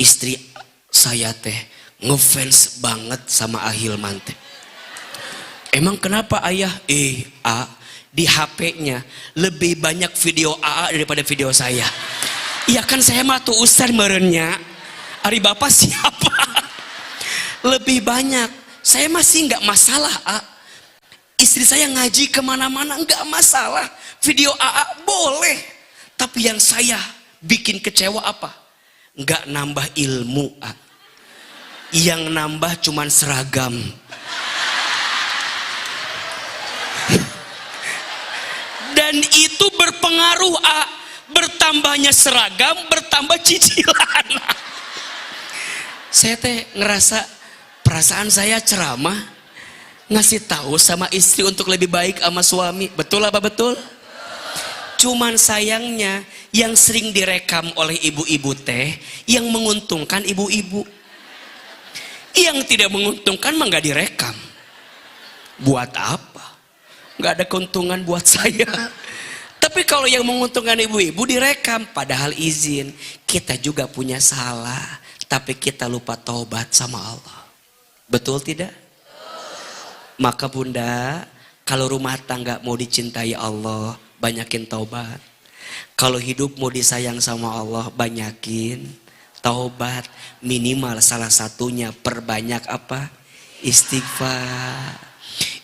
Istri saya teh ngefans banget sama Ahilman teh. Emang kenapa ayah? Di HP-nya lebih banyak video AA daripada video saya. Iya kan saya mah tuh ustad merenya. Ari bapak siapa? Lebih banyak. Saya masih nggak masalah. Istri saya ngaji kemana-mana nggak masalah. Video AA boleh. Tapi yang saya bikin kecewa apa? Nggak nambah ilmu. Yang nambah cuman seragam. Dan itu berpengaruh, bertambahnya seragam, bertambah cicilan. Saya teh ngerasa perasaan saya ceramah, ngasih tahu sama istri untuk lebih baik sama suami. Betul apa betul? Cuman sayangnya yang sering direkam oleh ibu-ibu teh yang menguntungkan ibu-ibu. Yang tidak menguntungkan mah nggak direkam. Buat apa? Nggak ada keuntungan buat saya. Tapi kalau yang menguntungkan ibu-ibu direkam, padahal izin, kita juga punya salah, tapi kita lupa taubat sama Allah. Betul tidak? Maka bunda, kalau rumah tangga mau dicintai Allah, banyakin taubat. Kalau hidup mau disayang sama Allah, banyakin taubat. Minimal salah satunya perbanyak apa? Istighfar.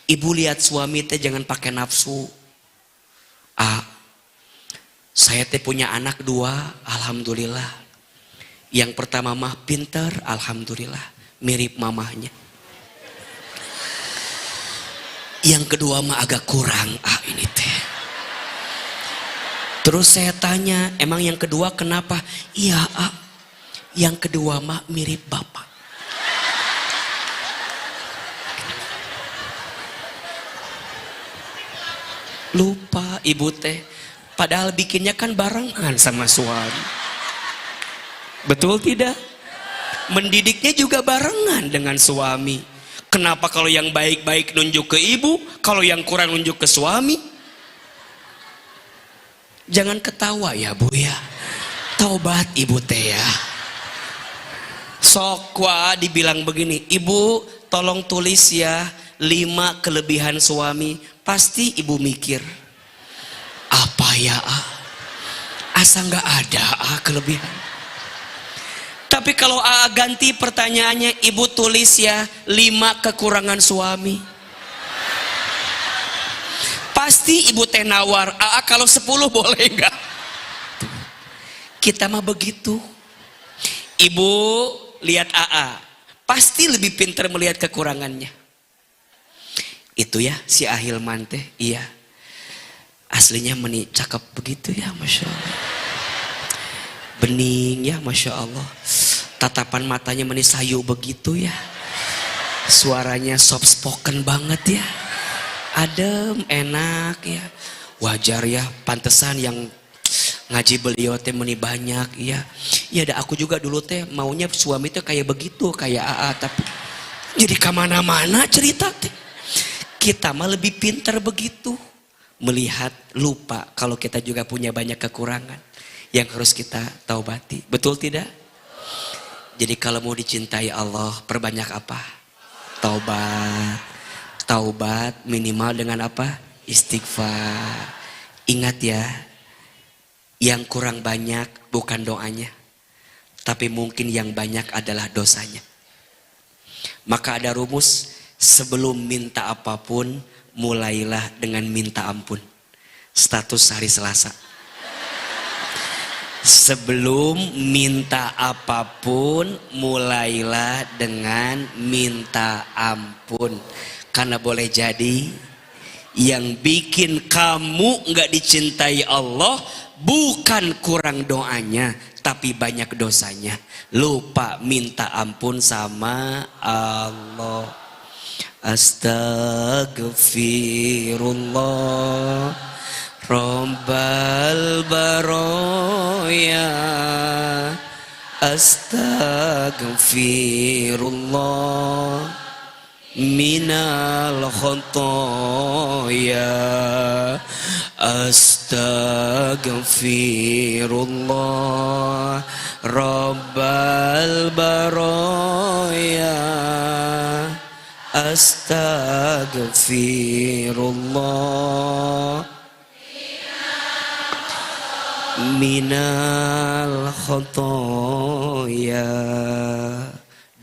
Ibu lihat suami teh jangan pakai nafsu. Saya teh punya anak 2, alhamdulillah. Yang pertama mah pinter, alhamdulillah, mirip mamahnya. Yang kedua mah agak kurang, ini teh. Terus saya tanya, emang yang kedua kenapa? Iya, yang kedua mah mirip bapak. Lupa ibu teh, padahal bikinnya kan barengan sama suami. Betul tidak? Mendidiknya juga barengan dengan suami. Kenapa kalau yang baik-baik nunjuk ke ibu, kalau yang kurang nunjuk ke suami? Jangan ketawa ya Bu ya. Taubat ibu teh ya. Sokwa dibilang begini, ibu tolong tulis ya 5 kelebihan suami. Pasti ibu mikir, apa ya asa nggak ada kelebihan. Tapi kalau ganti pertanyaannya, ibu tulis ya 5 kekurangan suami. Pasti ibu teh nawar, kalau 10 boleh nggak? Kita mah begitu. Ibu lihat pasti lebih pintar melihat kekurangannya. Itu ya si Ahilman teh, iya. Aslinya meni cakep begitu ya, Masya Allah. Bening ya, Masya Allah. Tatapan matanya meni sayu begitu ya. Suaranya soft spoken banget ya. Adem, enak ya. Wajar ya, pantesan yang ngaji beliau teh meni banyak ya. Ya ada aku juga dulu teh maunya suami teh kayak begitu, kayak tapi jadi kemana-mana cerita teh. Kita mah lebih pintar begitu. Melihat, lupa kalau kita juga punya banyak kekurangan yang harus kita taubati. Betul tidak? Jadi kalau mau dicintai Allah, perbanyak apa? Taubat. Taubat minimal dengan apa? Istighfar. Ingat ya, yang kurang banyak bukan doanya, tapi mungkin yang banyak adalah dosanya. Maka ada rumus, sebelum minta apapun, mulailah dengan minta ampun. Status hari Selasa. Sebelum minta apapun, mulailah dengan minta ampun. Karena boleh jadi yang bikin kamu nggak dicintai Allah bukan kurang doanya, tapi banyak dosanya. Lupa minta ampun sama Allah. Astagfirullah Rabbal baroya. Astagfirullah minal khotoya. Astagfirullah Rabbal baroya. Astagfirullah minal khotoya.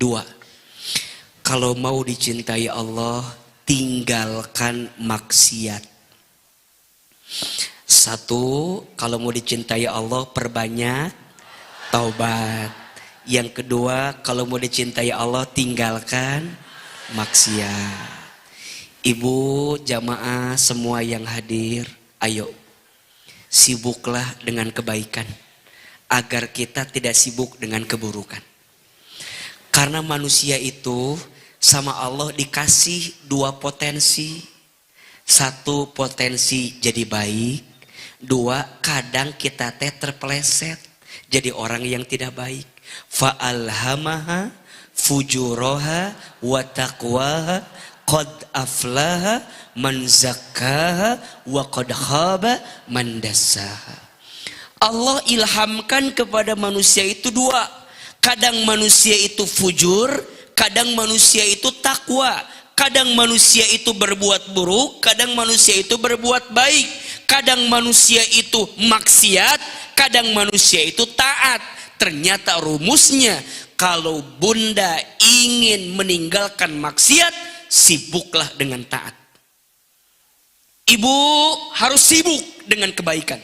2. Kalau mau dicintai Allah, tinggalkan maksiat. 1. Kalau mau dicintai Allah, perbanyak taubat. Yang kedua, kalau mau dicintai Allah, tinggalkan maksiat. Ibu, jamaah, semua yang hadir, ayo sibuklah dengan kebaikan agar kita tidak sibuk dengan keburukan. Karena manusia itu sama Allah dikasih 2 potensi. 1 potensi jadi baik, 2 kadang kita terpeleset jadi orang yang tidak baik. Fa'alhamaha fujuraha wa taqwaha qad aflaha man zakkaha wa qad khaba man dassaha. Allah ilhamkan kepada manusia itu 2. Kadang manusia itu fujur, kadang manusia itu takwa. Kadang manusia itu berbuat buruk, kadang manusia itu berbuat baik. Kadang manusia itu maksiat, kadang manusia itu taat. Ternyata rumusnya, kalau bunda ingin meninggalkan maksiat, sibuklah dengan taat. Ibu harus sibuk dengan kebaikan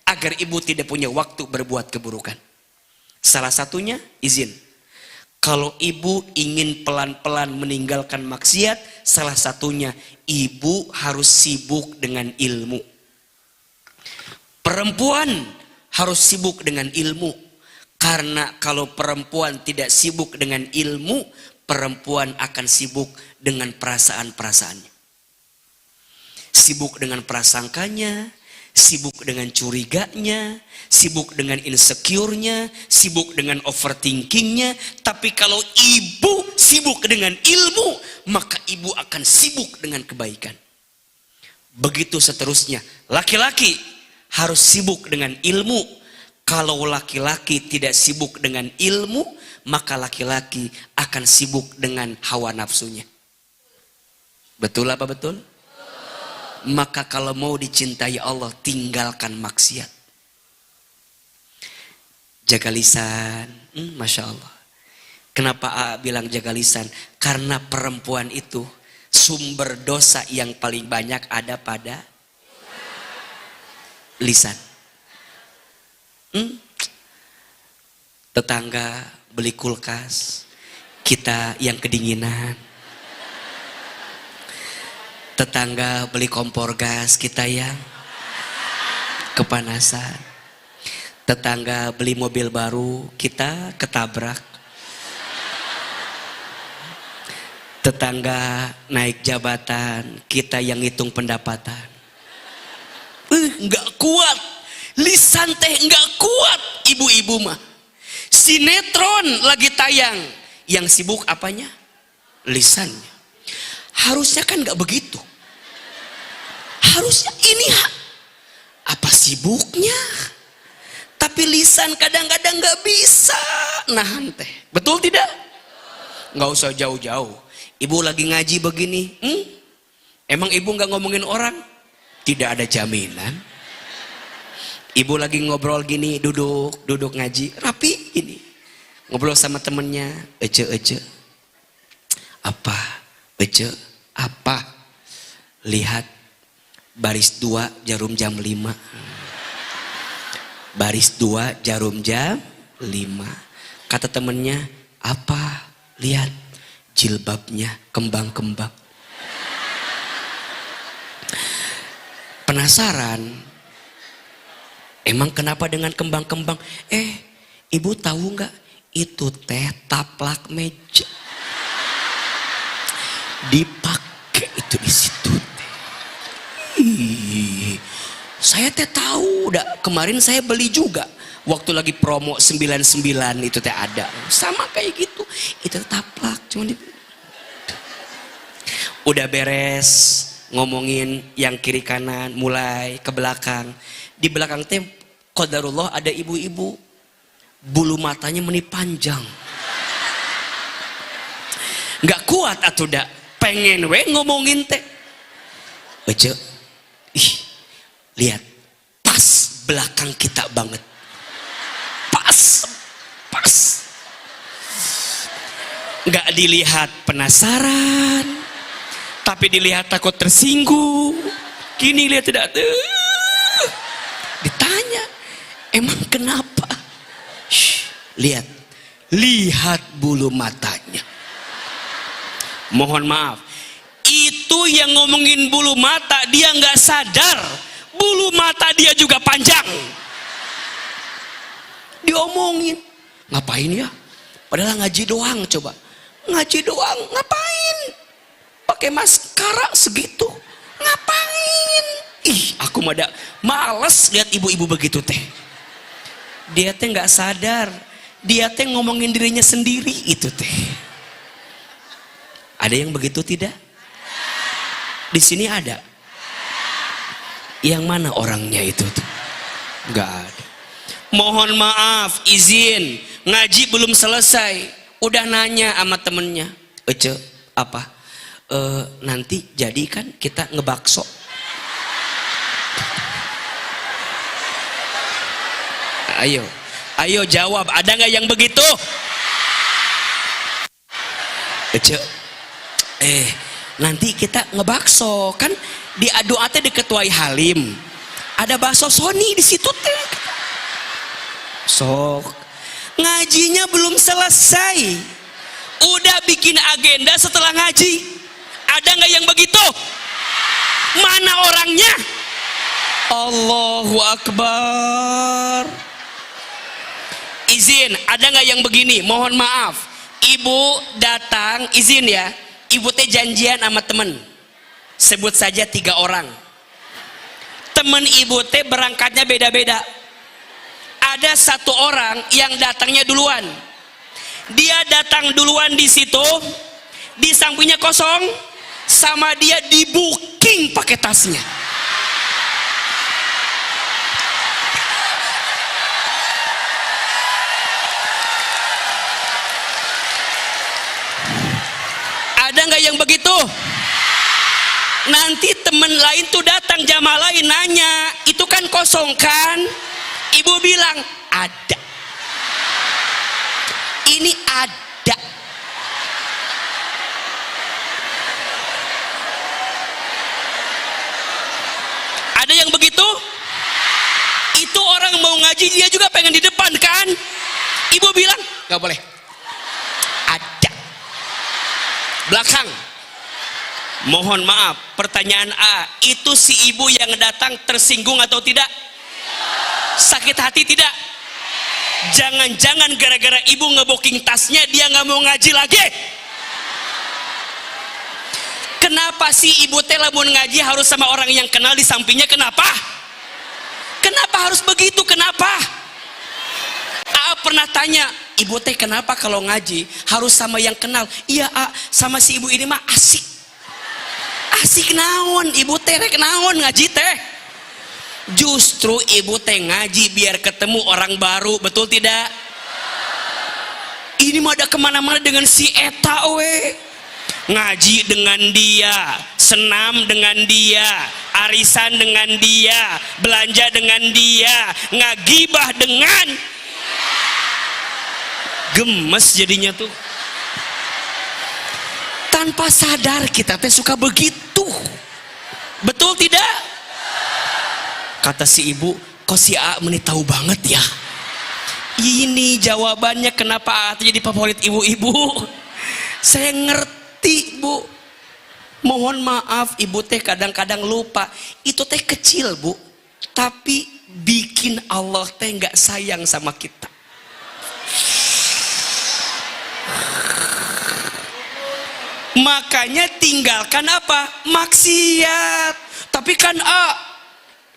agar ibu tidak punya waktu berbuat keburukan. Salah satunya izin. Kalau ibu ingin pelan-pelan meninggalkan maksiat, salah satunya ibu harus sibuk dengan ilmu. Perempuan harus sibuk dengan ilmu. Karena kalau perempuan tidak sibuk dengan ilmu, perempuan akan sibuk dengan perasaan-perasaannya. Sibuk dengan prasangkanya, sibuk dengan curiganya, sibuk dengan insecure-nya, sibuk dengan overthinkingnya. Tapi kalau ibu sibuk dengan ilmu, maka ibu akan sibuk dengan kebaikan. Begitu seterusnya. Laki-laki harus sibuk dengan ilmu. Kalau laki-laki tidak sibuk dengan ilmu, maka laki-laki akan sibuk dengan hawa nafsunya. Betul apa betul? Maka kalau mau dicintai Allah, tinggalkan maksiat. Jaga lisan. Masya Allah. Kenapa A bilang jaga lisan? Karena perempuan itu sumber dosa yang paling banyak ada pada lisan. Tetangga beli kulkas, kita yang kedinginan. Tetangga beli kompor gas, kita yang kepanasan. Tetangga beli mobil baru, kita ketabrak. Tetangga naik jabatan, kita yang hitung pendapatan. Nggak kuat, lisan teh nggak kuat, ibu-ibu mah. Sinetron lagi tayang, yang sibuk apanya? Lisannya. Harusnya kan nggak begitu. Harusnya ini apa sibuknya? Tapi lisan kadang-kadang nggak bisa nahan teh. Betul tidak? Nggak usah jauh-jauh. Ibu lagi ngaji begini, emang ibu nggak ngomongin orang? Tidak ada jaminan. Ibu lagi ngobrol gini, duduk ngaji, rapi gini. Ngobrol sama temennya, ece. Apa? Ece, apa? Lihat baris 2 jarum jam 5. Baris 2 jarum jam 5. Kata temennya, apa? Lihat jilbabnya kembang-kembang. Penasaran? Emang kenapa dengan kembang-kembang? Ibu tahu nggak? Itu teh taplak meja. Dipakai itu di situ teh. Saya teh tahu, kemarin saya beli juga. Waktu lagi promo 99 itu teh ada. Sama kayak gitu. Itu taplak cuma udah beres ngomongin yang kiri kanan, mulai ke belakang. Di belakang teh qadarullah ada ibu-ibu, bulu matanya menip panjang. Nggak kuat atuh dak, pengen we ngomongin teh. Ece, lihat, pas belakang kita banget. Pas. Nggak dilihat penasaran, tapi dilihat takut tersinggung. Kini lihat tidak tuh. Ditanya, emang kenapa? Lihat bulu matanya. Mohon maaf, itu yang ngomongin bulu mata, dia nggak sadar bulu mata dia juga panjang. Diomongin, ngapain ya? Padahal ngaji doang, coba. Ngaji doang, ngapain? Pakai maskara segitu, ngapain? Aku males lihat ibu-ibu begitu teh. Dia teh nggak sadar, dia teh ngomongin dirinya sendiri itu teh. Ada yang begitu tidak? Di sini ada. Yang mana orangnya itu tuh? Nggak ada. Mohon maaf, izin, ngaji belum selesai. Udah nanya sama temennya, Ece, apa? Nanti jadi kan kita ngebakso. Ayo jawab, ada nggak yang begitu? Ece, nanti kita ngebakso kan di doa teh diketuai Halim. Ada bakso Sony di situ teh. Sok, ngajinya belum selesai, udah bikin agenda setelah ngaji. Ada nggak yang begitu? Mana orangnya? Allahu Akbar. Izin, ada nggak yang begini? Mohon maaf, ibu datang, izin ya, ibu teh janjian sama temen, sebut saja 3 orang. Temen ibu teh berangkatnya beda-beda. Ada 1 orang yang datangnya duluan. Dia datang duluan di situ, di sampingnya kosong, sama dia di booking pakai tasnya. nggak yang begitu? Nanti temen lain tuh datang jamaah lain nanya, itu kan kosong kan? Ibu bilang ada. Ini ada. Ada yang begitu? Itu orang mau ngaji dia juga pengen di depan kan? Ibu bilang nggak boleh. Ada. Belakang. Mohon maaf, pertanyaan A, itu si ibu yang datang tersinggung atau tidak? Sakit hati tidak? Jangan-jangan gara-gara ibu ngebooking tasnya dia nggak mau ngaji lagi. Kenapa sih ibu teh lamun ngaji harus sama orang yang kenal di sampingnya? Kenapa? Kenapa harus begitu? Kenapa? A pernah tanya, ibu teh kenapa kalau ngaji harus sama yang kenal? Iya A, sama si ibu ini mah asik. Asik naon, ibu teh rek naon ngaji teh. Justru ibu teh ngaji biar ketemu orang baru, betul tidak? Ini mah ada kemana-mana dengan si eta we. Ngaji dengan dia, senam dengan dia, arisan dengan dia, belanja dengan dia, ngagibah dengan gemes jadinya tuh. Tanpa sadar kita teh suka begitu. Betul tidak? Kata si ibu, kok si A meni tahu banget ya? Ini jawabannya kenapa A jadi favorit ibu-ibu. Saya ngerti bu. Mohon maaf ibu teh kadang-kadang lupa. Itu teh kecil bu. Tapi bikin Allah teh nggak sayang sama kita. Makanya tinggalkan apa? Maksiat. Tapi kan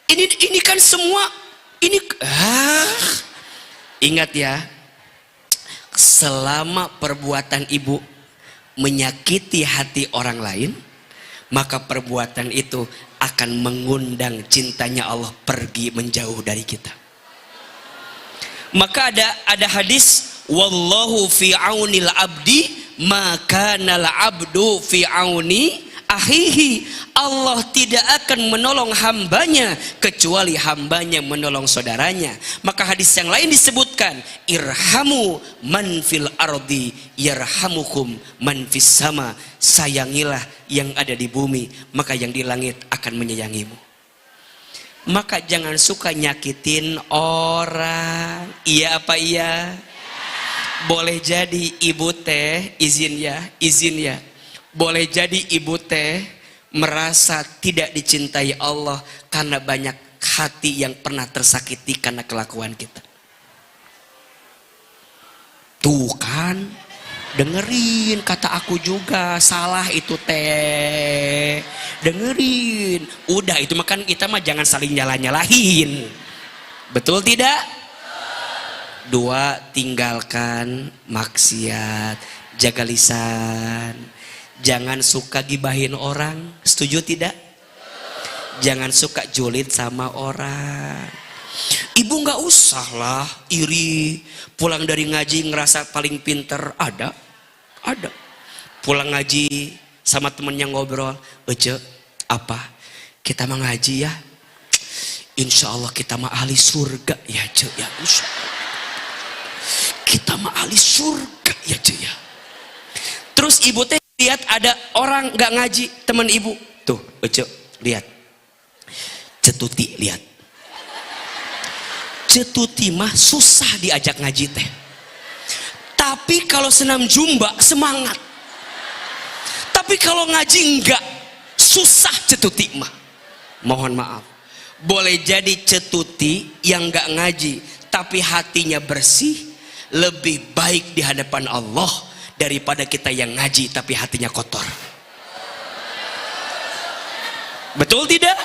ini kan semua ini ingat ya, selama perbuatan ibu menyakiti hati orang lain, maka perbuatan itu akan mengundang cintanya Allah pergi menjauh dari kita. Maka ada hadis, wallahu fi aunil abdi maka nal abdu fi auni akhihi. Allah tidak akan menolong hambanya kecuali hambanya menolong saudaranya. Maka hadis yang lain disebutkan, irhamu man fil ardi yarhamukum man fis sama. Sayangilah yang ada di bumi, maka yang di langit akan menyayangimu. Maka jangan suka nyakitin orang. Iya apa iya? Boleh jadi ibu teh, izin ya, boleh jadi ibu teh merasa tidak dicintai Allah karena banyak hati yang pernah tersakiti karena kelakuan kita. Tuh kan, dengerin kata aku juga, salah itu teh, dengerin. Udah itu makan kita mah jangan saling nyalah-nyalahin. Betul tidak? 2, tinggalkan maksiat, jaga lisan. Jangan suka gibahin orang, setuju tidak? Jangan suka julid sama orang. Ibu nggak usah lah iri, pulang dari ngaji ngerasa paling pinter. Ada. Pulang ngaji sama temennya ngobrol, Ece, apa? Kita mah ngaji ya, insya Allah kita mah ahli surga ya Ce ya. Kita mah ahli surga ya Ce ya. Terus ibu teh lihat ada orang gak ngaji, teman ibu tuh, Ece lihat, Cetuti lihat, Cetuti mah susah diajak ngaji teh, tapi kalau senam jumba semangat, tapi kalau ngaji enggak, susah Cetuti mah. Mohon maaf, boleh jadi Cetuti yang gak ngaji tapi hatinya bersih lebih baik di hadapan Allah daripada kita yang ngaji tapi hatinya kotor. Betul tidak?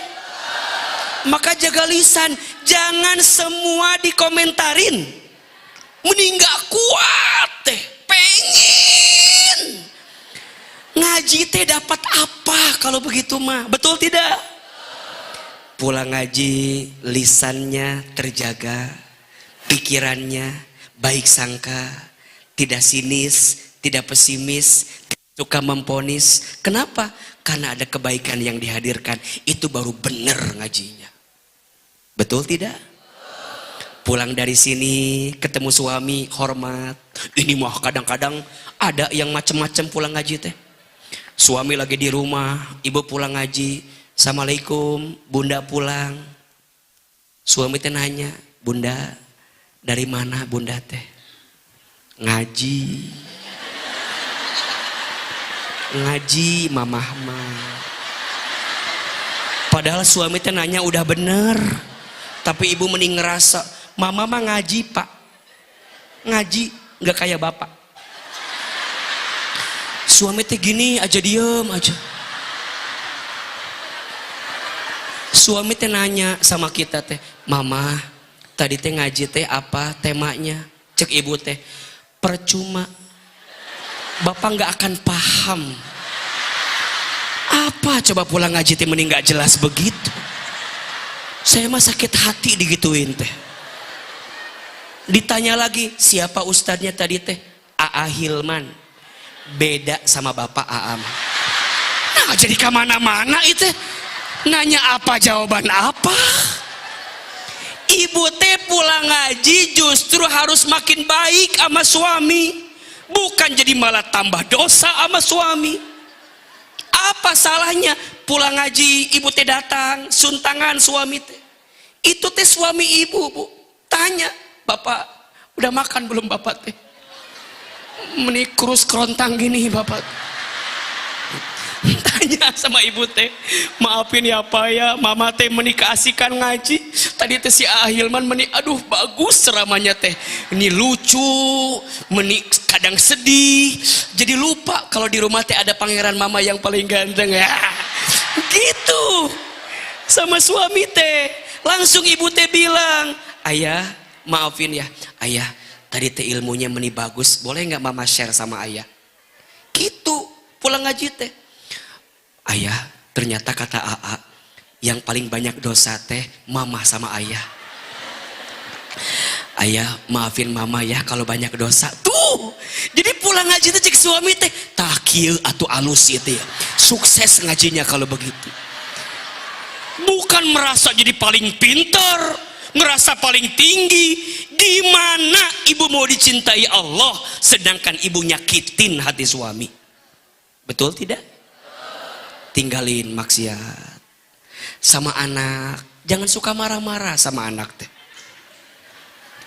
Maka jaga lisan, jangan semua dikomentarin. Mending gak kuat teh, pengen ngaji teh dapat apa kalau begitu mah? Betul tidak? Pulang ngaji lisannya terjaga, pikirannya baik sangka, tidak sinis, tidak pesimis, tidak suka memponis. Kenapa? Karena ada kebaikan yang dihadirkan. Itu baru benar ngajinya. Betul tidak? Pulang dari sini ketemu suami hormat. Ini mah kadang-kadang ada yang macem-macem pulang ngaji teh. Suami lagi di rumah, ibu pulang ngaji. Assalamualaikum, bunda pulang. Suami teh nanya, bunda dari mana bunda teh? Ngaji. Ngaji mamah mah. Padahal suami teh nanya udah bener. Tapi ibu mending ngerasa, mama mah ngaji pak. Ngaji, gak kayak bapak. Suami teh gini aja diem aja. Suami teh nanya sama kita teh, mama tadi teh ngaji teh apa temanya? Cek ibu teh, percuma. Bapak gak akan paham. Apa coba pulang ngaji teh mending gak jelas begitu. Saya mah sakit hati digituin teh. Ditanya lagi, siapa ustadznya tadi teh? A.A. Hilman. Beda sama bapak A.A. Nah jadi kemana-mana itu. Nanya apa jawaban apa. Ibu teh pulang ngaji justru harus makin baik sama suami. Bukan jadi malah tambah dosa sama suami. Apa salahnya pulang ngaji ibu teh datang suntangan suami teh. Itu teh suami ibu bu. Tanya, bapak udah makan belum bapak teh? Menikrus kerontang gini bapak. Tanya sama ibu teh, maafin ya pak ya, mama teh menikasikan ngaji. Tadi teh si Ahilman aduh bagus ceramahnya teh. Ini lucu, kadang sedih. Jadi lupa kalau di rumah teh ada pangeran mama yang paling ganteng ya. Gitu. Sama suami teh. Langsung ibu teh bilang, ayah maafin ya, ayah tadi teh ilmunya bagus, boleh nggak mama share sama ayah? Gitu, pulang ngaji teh. Ayah, ternyata kata AA, yang paling banyak dosa teh mama sama ayah. Ayah, maafin mama ya kalau banyak dosa. Tuh, jadi pulang ngaji teh cek suami teh, takil atau alus itu ya. Sukses ngajinya kalau begitu. Bukan merasa jadi paling pintar, ngerasa paling tinggi. Gimana ibu mau dicintai Allah sedangkan ibu nyakitin hati suami? Betul tidak? Tinggalin maksiat. Sama anak, jangan suka marah-marah sama anak teh.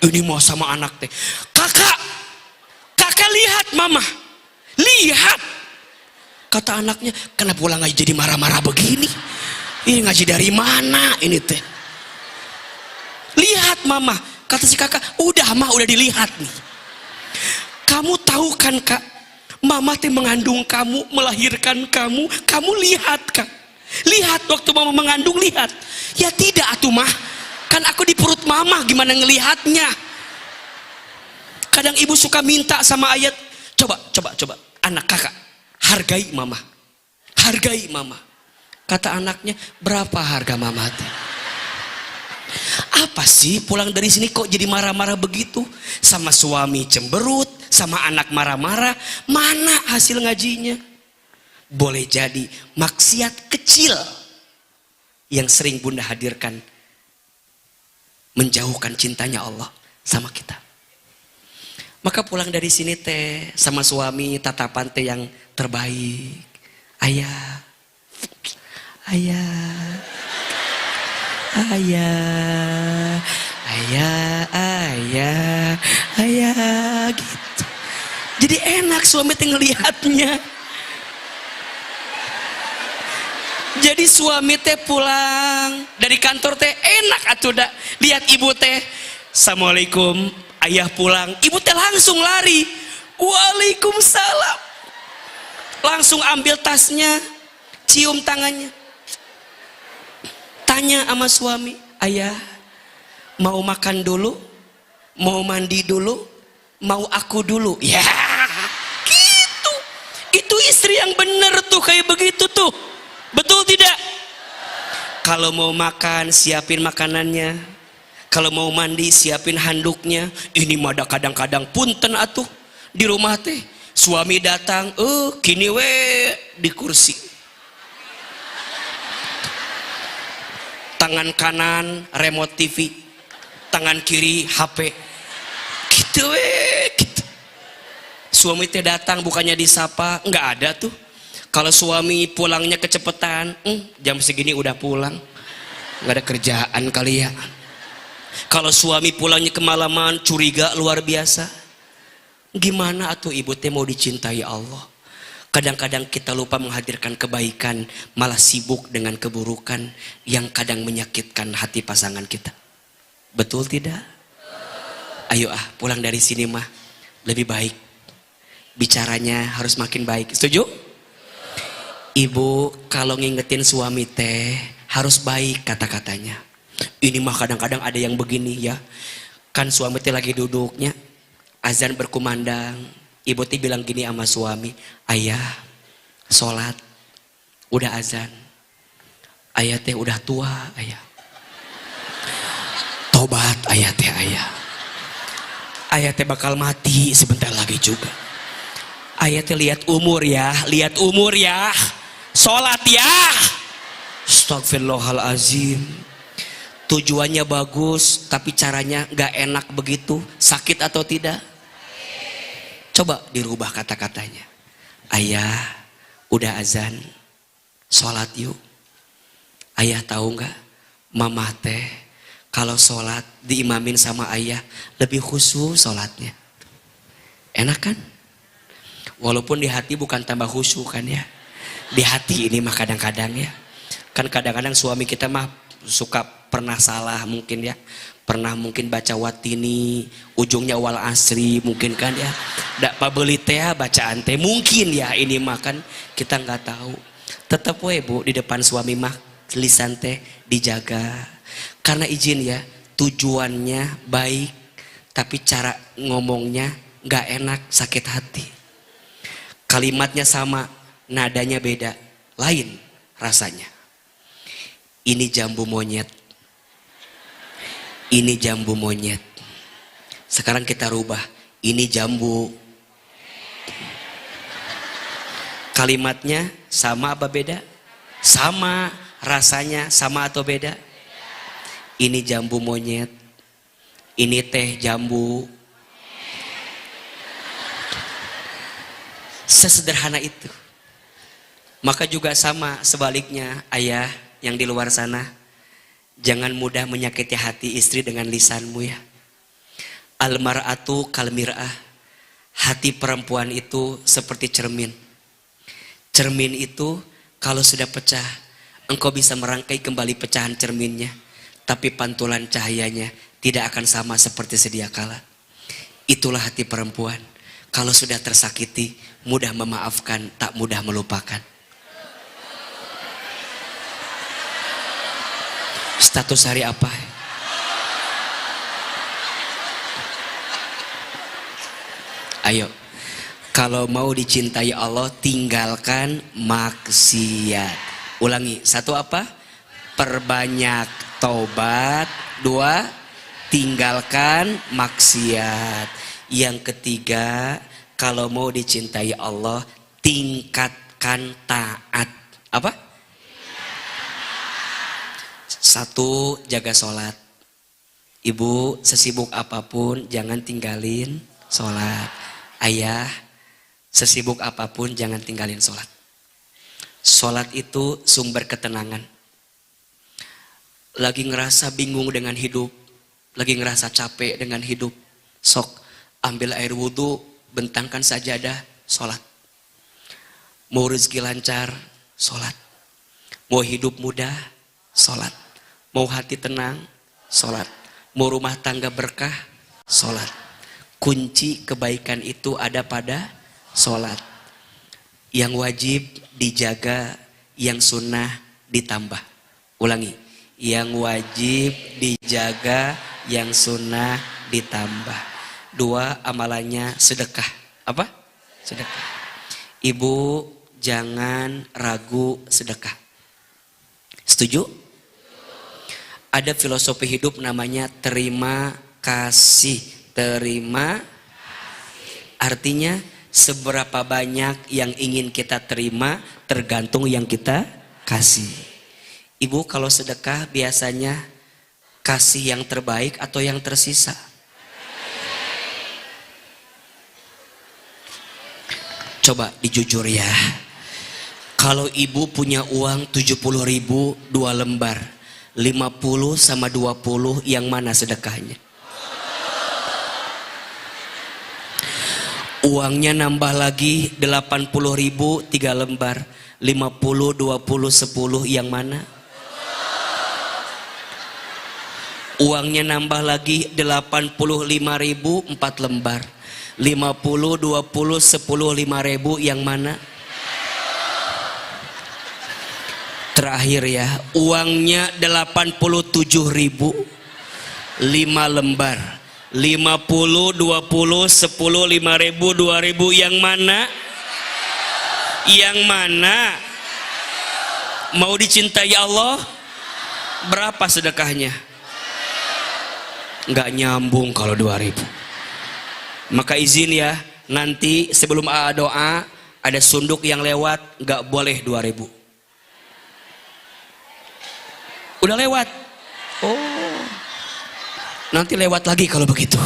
Ini mau sama anak teh, kakak lihat mama, lihat. Kata anaknya, kenapa pulang ngaji jadi marah-marah begini? Ini ngaji dari mana ini teh? Lihat mama, kata si kakak, udah mah udah dilihat nih. Kamu tahu kan kak, mama teh mengandung kamu, melahirkan kamu, kamu lihat kak. Lihat waktu mama mengandung, lihat. Ya tidak atuh mah, kan aku di perut mama, gimana ngelihatnya? Kadang ibu suka minta sama ayat, coba, anak kakak, hargai mama, hargai mama. Kata anaknya, berapa harga mama teh? Apa sih pulang dari sini kok jadi marah-marah begitu? Sama suami cemberut, sama anak marah-marah, mana hasil ngajinya? Boleh jadi maksiat kecil yang sering bunda hadirkan menjauhkan cintanya Allah sama kita. Maka pulang dari sini teh sama suami tatapan teh yang terbaik. Ayah, ayah, ayah, ayah, ayah, ayah, gitu. Jadi enak suami teh ngelihatnya. Jadi suami teh pulang dari kantor teh enak atuh dah. Lihat ibu teh, assalamualaikum, ayah pulang. Ibu teh langsung lari, waalaikumsalam. Langsung ambil tasnya, cium tangannya. Tanya sama suami, ayah mau makan dulu, mau mandi dulu, mau aku dulu? Ya gitu. Itu istri yang bener tuh kayak begitu tuh. Betul tidak? Kalau mau makan siapin makanannya, kalau mau mandi siapin handuknya. Ini mah kadang-kadang punten atuh di rumah teh. Suami datang, kini we di kursi. Tangan kanan remote TV, tangan kiri HP. Gitu we, gitu. Suami teh datang bukannya disapa, nggak ada tuh. Kalau suami pulangnya kecepatan, jam segini udah pulang, nggak ada kerjaan kali ya. Kalau suami pulangnya kemalaman, curiga luar biasa. Gimana atuh ibu teh mau dicintai Allah? Kadang-kadang kita lupa menghadirkan kebaikan, malah sibuk dengan keburukan yang kadang menyakitkan hati pasangan kita. Betul tidak? Ayo pulang dari sini mah lebih baik. Bicaranya harus makin baik. Setuju? Ibu kalau ngingetin suami teh harus baik kata-katanya. Ini mah kadang-kadang ada yang begini ya. Kan suami teh lagi duduknya, azan berkumandang, ibu teh bilang gini sama suami, ayah sholat, udah azan, ayah teh udah tua, ayah tobat, ayah teh bakal mati sebentar lagi juga, ayah teh lihat umur ya, sholat ya. Astagfirullahalazim. Tujuannya bagus tapi caranya gak enak begitu. Sakit atau tidak? Coba dirubah kata-katanya. Ayah udah azan, sholat yuk. Ayah tahu gak, mama teh kalau sholat diimamin sama ayah lebih khusyuk sholatnya. Enak kan? Walaupun di hati bukan tambah khusyuk kan ya. Di hati ini mah kadang-kadang ya. Kan kadang-kadang suami kita mah suka pernah salah mungkin ya. Pernah mungkin baca watini, ujungnya wal asri mungkin kan ya. Dak pabeli teh bacaan teh mungkin ya, ini mah kan kita nggak tahu. Tetap we bu di depan suami mah lisan teh dijaga. Karena izin ya, tujuannya baik tapi cara ngomongnya nggak enak, sakit hati. Kalimatnya sama, nadanya beda, lain rasanya. Ini jambu monyet. Ini jambu monyet. Sekarang kita rubah. Ini jambu. Kalimatnya sama apa beda? Sama. Rasanya sama atau beda? Ini jambu monyet. Ini teh jambu. Sesederhana itu. Maka juga sama sebaliknya, ayah yang di luar sana, jangan mudah menyakiti hati istri dengan lisanmu ya. Almar'atu kalmir'ah. Hati perempuan itu seperti cermin. Cermin itu kalau sudah pecah, engkau bisa merangkai kembali pecahan cerminnya, tapi pantulan cahayanya tidak akan sama seperti sedia kala. Itulah hati perempuan. Kalau sudah tersakiti, mudah memaafkan, tak mudah melupakan. Status hari apa? Ayo, kalau mau dicintai Allah, tinggalkan maksiat. Ulangi, satu apa? Perbanyak taubat. Dua, tinggalkan maksiat. Yang ketiga, kalau mau dicintai Allah, tingkatkan taat. Apa? Satu, jaga sholat. Ibu sesibuk apapun jangan tinggalin sholat. Ayah sesibuk apapun jangan tinggalin sholat. Sholat itu sumber ketenangan. Lagi ngerasa bingung dengan hidup, lagi ngerasa capek dengan hidup, sok ambil air wudhu, bentangkan sajadah, sholat. Mau rezeki lancar, sholat. Mau hidup mudah, sholat. Mau hati tenang, sholat. Mau rumah tangga berkah, sholat. Kunci kebaikan itu ada pada sholat. Yang wajib dijaga, yang sunnah ditambah. Ulangi, yang wajib dijaga, yang sunnah ditambah. Dua, amalannya sedekah. Apa? Sedekah. Ibu jangan ragu sedekah. Setuju? Ada filosofi hidup namanya terima kasih. Terima kasih. Artinya Seberapa banyak yang ingin kita terima tergantung yang kita kasih. Ibu kalau sedekah biasanya kasih yang terbaik atau yang tersisa? Coba dijujur ya. Kalau ibu punya uang 70.000 2 lembar, 50 sama 20 yang mana sedekahnya? Uangnya nambah lagi 80.000 3 lembar, 50 20 10 yang mana? Uangnya nambah lagi 85.000 4 lembar, 50 20 10 5.000 yang mana? Terakhir ya, uangnya 87.000 5 lembar, 50 20 10 5.000 2.000 yang mana? Yang mana? Mau dicintai Allah? Berapa sedekahnya? Nggak nyambung kalau 2.000. Maka izin ya, nanti sebelum doa ada sunduk yang lewat, nggak boleh 2.000. Udah lewat. Oh, nanti lewat lagi kalau begitu.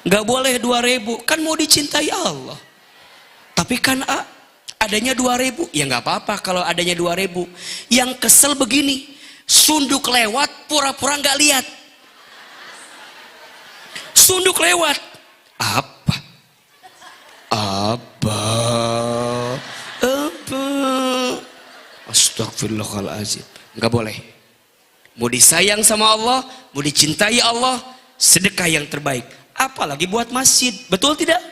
Nggak boleh 2.000, kan mau dicintai Allah. Tapi kan adanya 2.000, ya nggak apa-apa kalau adanya 2.000. Yang kesel begini, sunduk lewat pura-pura nggak lihat. Sunduk lewat, apa? Astagfirullahaladzim. Nggak boleh. Mau disayang sama Allah, mau dicintai Allah, sedekah yang terbaik. Apalagi buat masjid, betul tidak?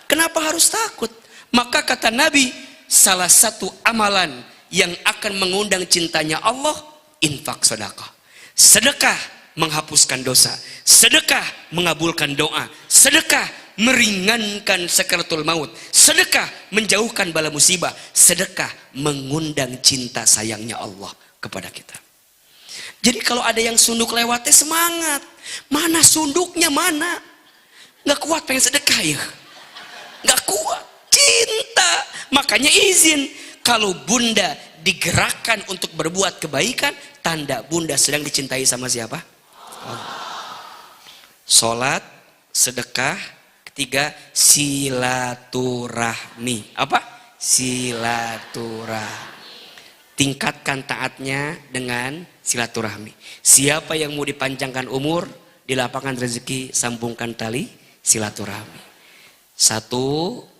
Kenapa harus takut? Maka kata Nabi, salah satu amalan yang akan mengundang cintanya Allah, infak sedekah. Sedekah menghapuskan dosa, sedekah mengabulkan doa, sedekah meringankan sakaratul maut, sedekah menjauhkan bala musibah, sedekah mengundang cinta sayangnya Allah kepada kita. Jadi kalau ada yang sunduk lewatnya semangat, mana sunduknya mana? Nggak kuat pengen sedekah ya, nggak kuat, cinta. Makanya izin, kalau bunda digerakkan untuk berbuat kebaikan, tanda bunda sedang dicintai sama siapa? Allah. Sholat, sedekah. Ketiga, silaturahmi. Apa? Silaturahmi. Tingkatkan taatnya dengan silaturahmi. Siapa yang mau dipanjangkan umur, dilapangkan rezeki, sambungkan tali silaturahmi. 1,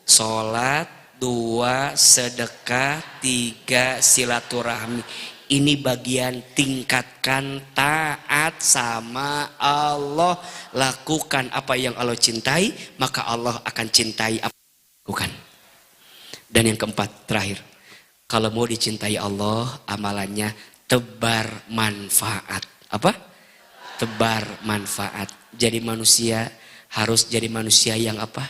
sholat. 2, sedekah. 3, silaturahmi. Ini bagian tingkatkan taat sama Allah. Lakukan apa yang Allah cintai, maka Allah akan cintai apa yang lakukan. Dan yang keempat, terakhir, kalau mau dicintai Allah, amalannya tebar manfaat. Apa? Tebar manfaat. Jadi manusia harus jadi manusia yang apa?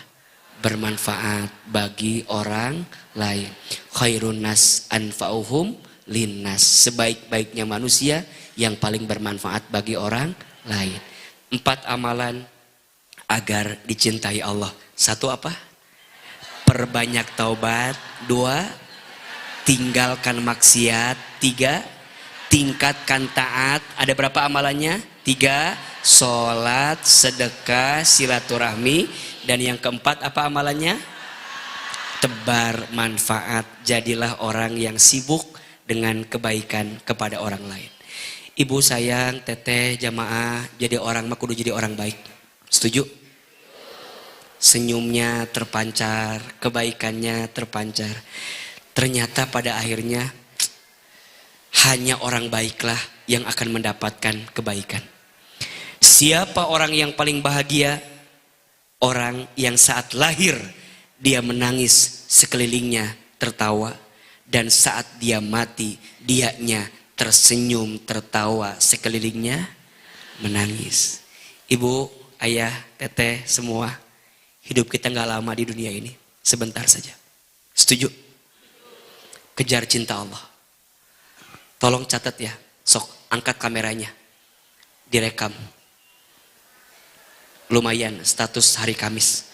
Bermanfaat bagi orang lain. Khairun nas anfa'uhum linnas. Sebaik-baiknya manusia yang paling bermanfaat bagi orang lain. 4 amalan agar dicintai Allah. 1 apa? Perbanyak taubat. 2, tinggalkan maksiat. 3, tingkatkan taat. Ada berapa amalannya? 3, sholat, sedekah, silaturahmi. Dan yang keempat apa amalannya? Tebar manfaat. Jadilah orang yang sibuk dengan kebaikan kepada orang lain. Ibu sayang, teteh, jamaah, jadi orang mah kudu jadi orang baik. Setuju? Senyumnya terpancar, kebaikannya terpancar. Ternyata pada akhirnya hanya orang baiklah yang akan mendapatkan kebaikan. Siapa orang yang paling bahagia? Orang yang saat lahir dia menangis, sekelilingnya tertawa. Dan saat dia mati, dianya tersenyum, tertawa, sekelilingnya menangis. Ibu, ayah, teteh, semua, hidup kita gak lama di dunia ini, sebentar saja. Setuju? Kejar cinta Allah. Tolong catat ya, sok angkat kameranya, direkam. Lumayan status hari Kamis.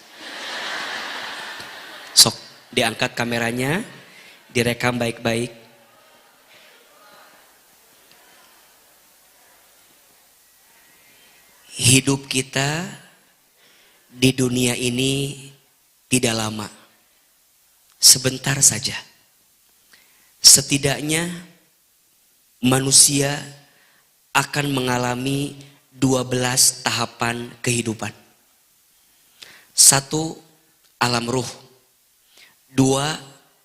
Sok diangkat kameranya, direkam baik-baik. Hidup kita di dunia ini tidak lama, sebentar saja. Setidaknya manusia akan mengalami 12 tahapan kehidupan. 1. Alam ruh. 2.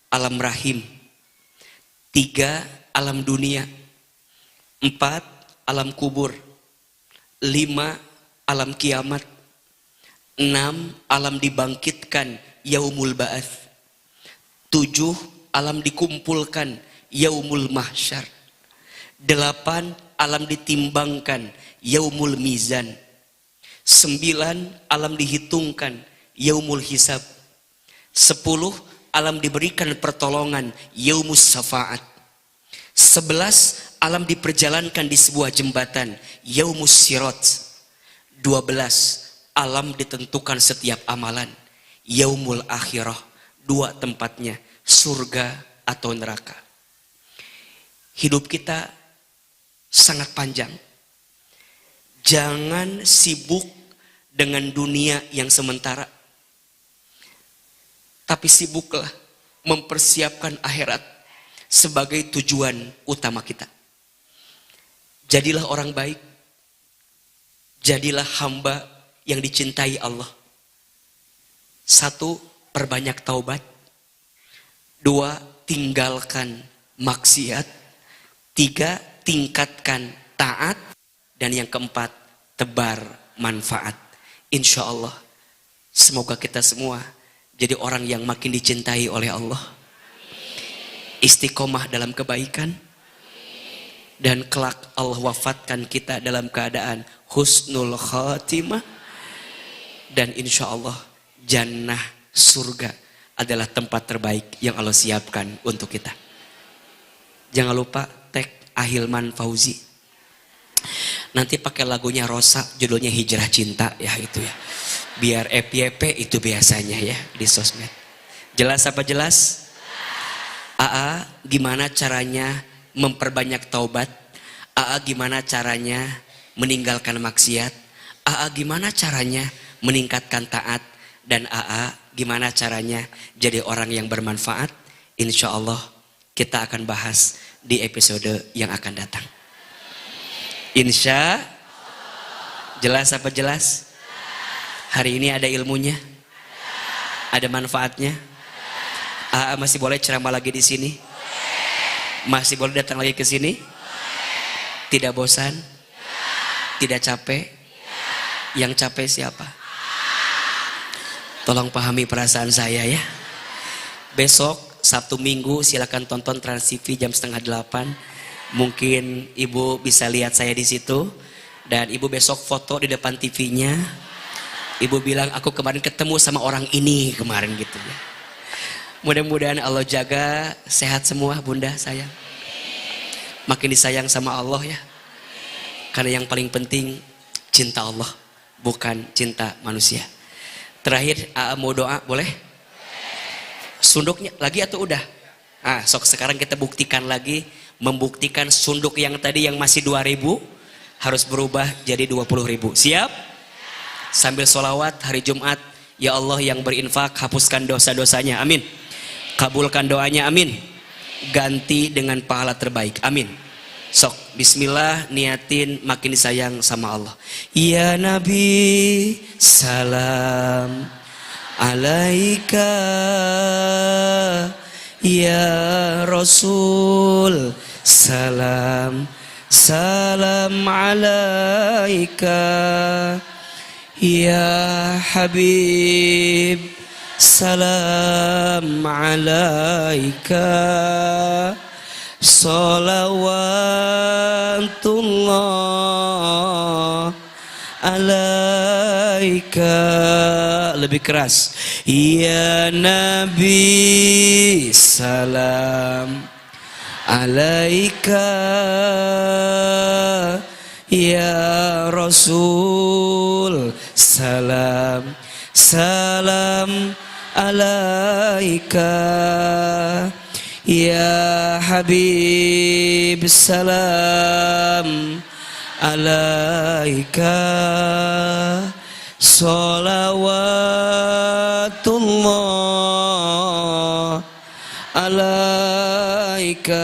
Alam rahim. 3. Alam dunia. 4. Alam kubur. 5. Alam kiamat. 6. Alam dibangkitkan, yaumul ba'ats. 7. Alam dikumpulkan, yaumul mahsyar. 8. Alam ditimbangkan, yaumul mizan. 9. Alam dihitungkan, yaumul hisab. 10. Alam diberikan pertolongan, yaumus syafaat. 11. Alam diperjalankan di sebuah jembatan, yaumus sirat. 12. Alam ditentukan setiap amalan, yaumul akhirah. 2 tempatnya, surga atau neraka. Hidup kita sangat panjang. Jangan sibuk dengan dunia yang sementara, tapi sibuklah mempersiapkan akhirat sebagai tujuan utama kita. Jadilah orang baik, jadilah hamba yang dicintai Allah. 1. Perbanyak taubat. 2. Tinggalkan maksiat. 3. Tingkatkan taat. Dan yang keempat, tebar manfaat. Insya Allah, semoga kita semua jadi orang yang makin dicintai oleh Allah. Istiqomah dalam kebaikan. Dan kelak Allah wafatkan kita dalam keadaan husnul khatimah. Dan insya Allah jannah surga adalah tempat terbaik yang Allah siapkan untuk kita. Jangan lupa tag Ahilman Fauzi. Nanti pakai lagunya Rosa, judulnya Hijrah Cinta ya itu ya. Biar FYP itu biasanya ya di sosmed. Jelas apa jelas? AA gimana caranya memperbanyak taubat? AA gimana caranya meninggalkan maksiat? AA gimana caranya meningkatkan taat? Dan AA gimana caranya jadi orang yang bermanfaat? Insya Allah kita akan bahas di episode yang akan datang. Insya jelas apa jelas? Hari ini ada ilmunya, ada manfaatnya. AA masih boleh ceramah lagi di sini? Masih boleh datang lagi ke sini? Tidak bosan? Tidak capek? Yang capek siapa? Tolong pahami perasaan saya ya. Besok Sabtu Minggu silakan tonton Trans TV jam 7:30. Mungkin ibu bisa lihat saya di situ. Dan ibu besok foto di depan TV-nya. Ibu bilang aku kemarin ketemu sama orang ini kemarin gitu ya. Mudah-mudahan Allah jaga sehat semua bunda sayang. Makin disayang sama Allah ya. Karena yang paling penting cinta Allah, bukan cinta manusia. Terakhir mau doa boleh? Sunduknya lagi atau udah? Sok sekarang kita buktikan lagi. Membuktikan sunduk yang tadi yang masih 2.000 harus berubah jadi 20.000. Siap? Sambil sholawat hari Jumat. Ya Allah yang berinfak hapuskan dosa-dosanya. Amin. Kabulkan doanya. Amin. Ganti dengan pahala terbaik. Amin. Sok bismillah niatin makin disayang sama Allah. Ya Nabi salam alaika. Ya Rasul salam salam alaika. Ya Habib salam alaika. Salawatullah alaika. Lebih keras. Ya Nabi salam alaika. Ya Rasul salam salam alaika ya Habib salam alaika salawatullah alaika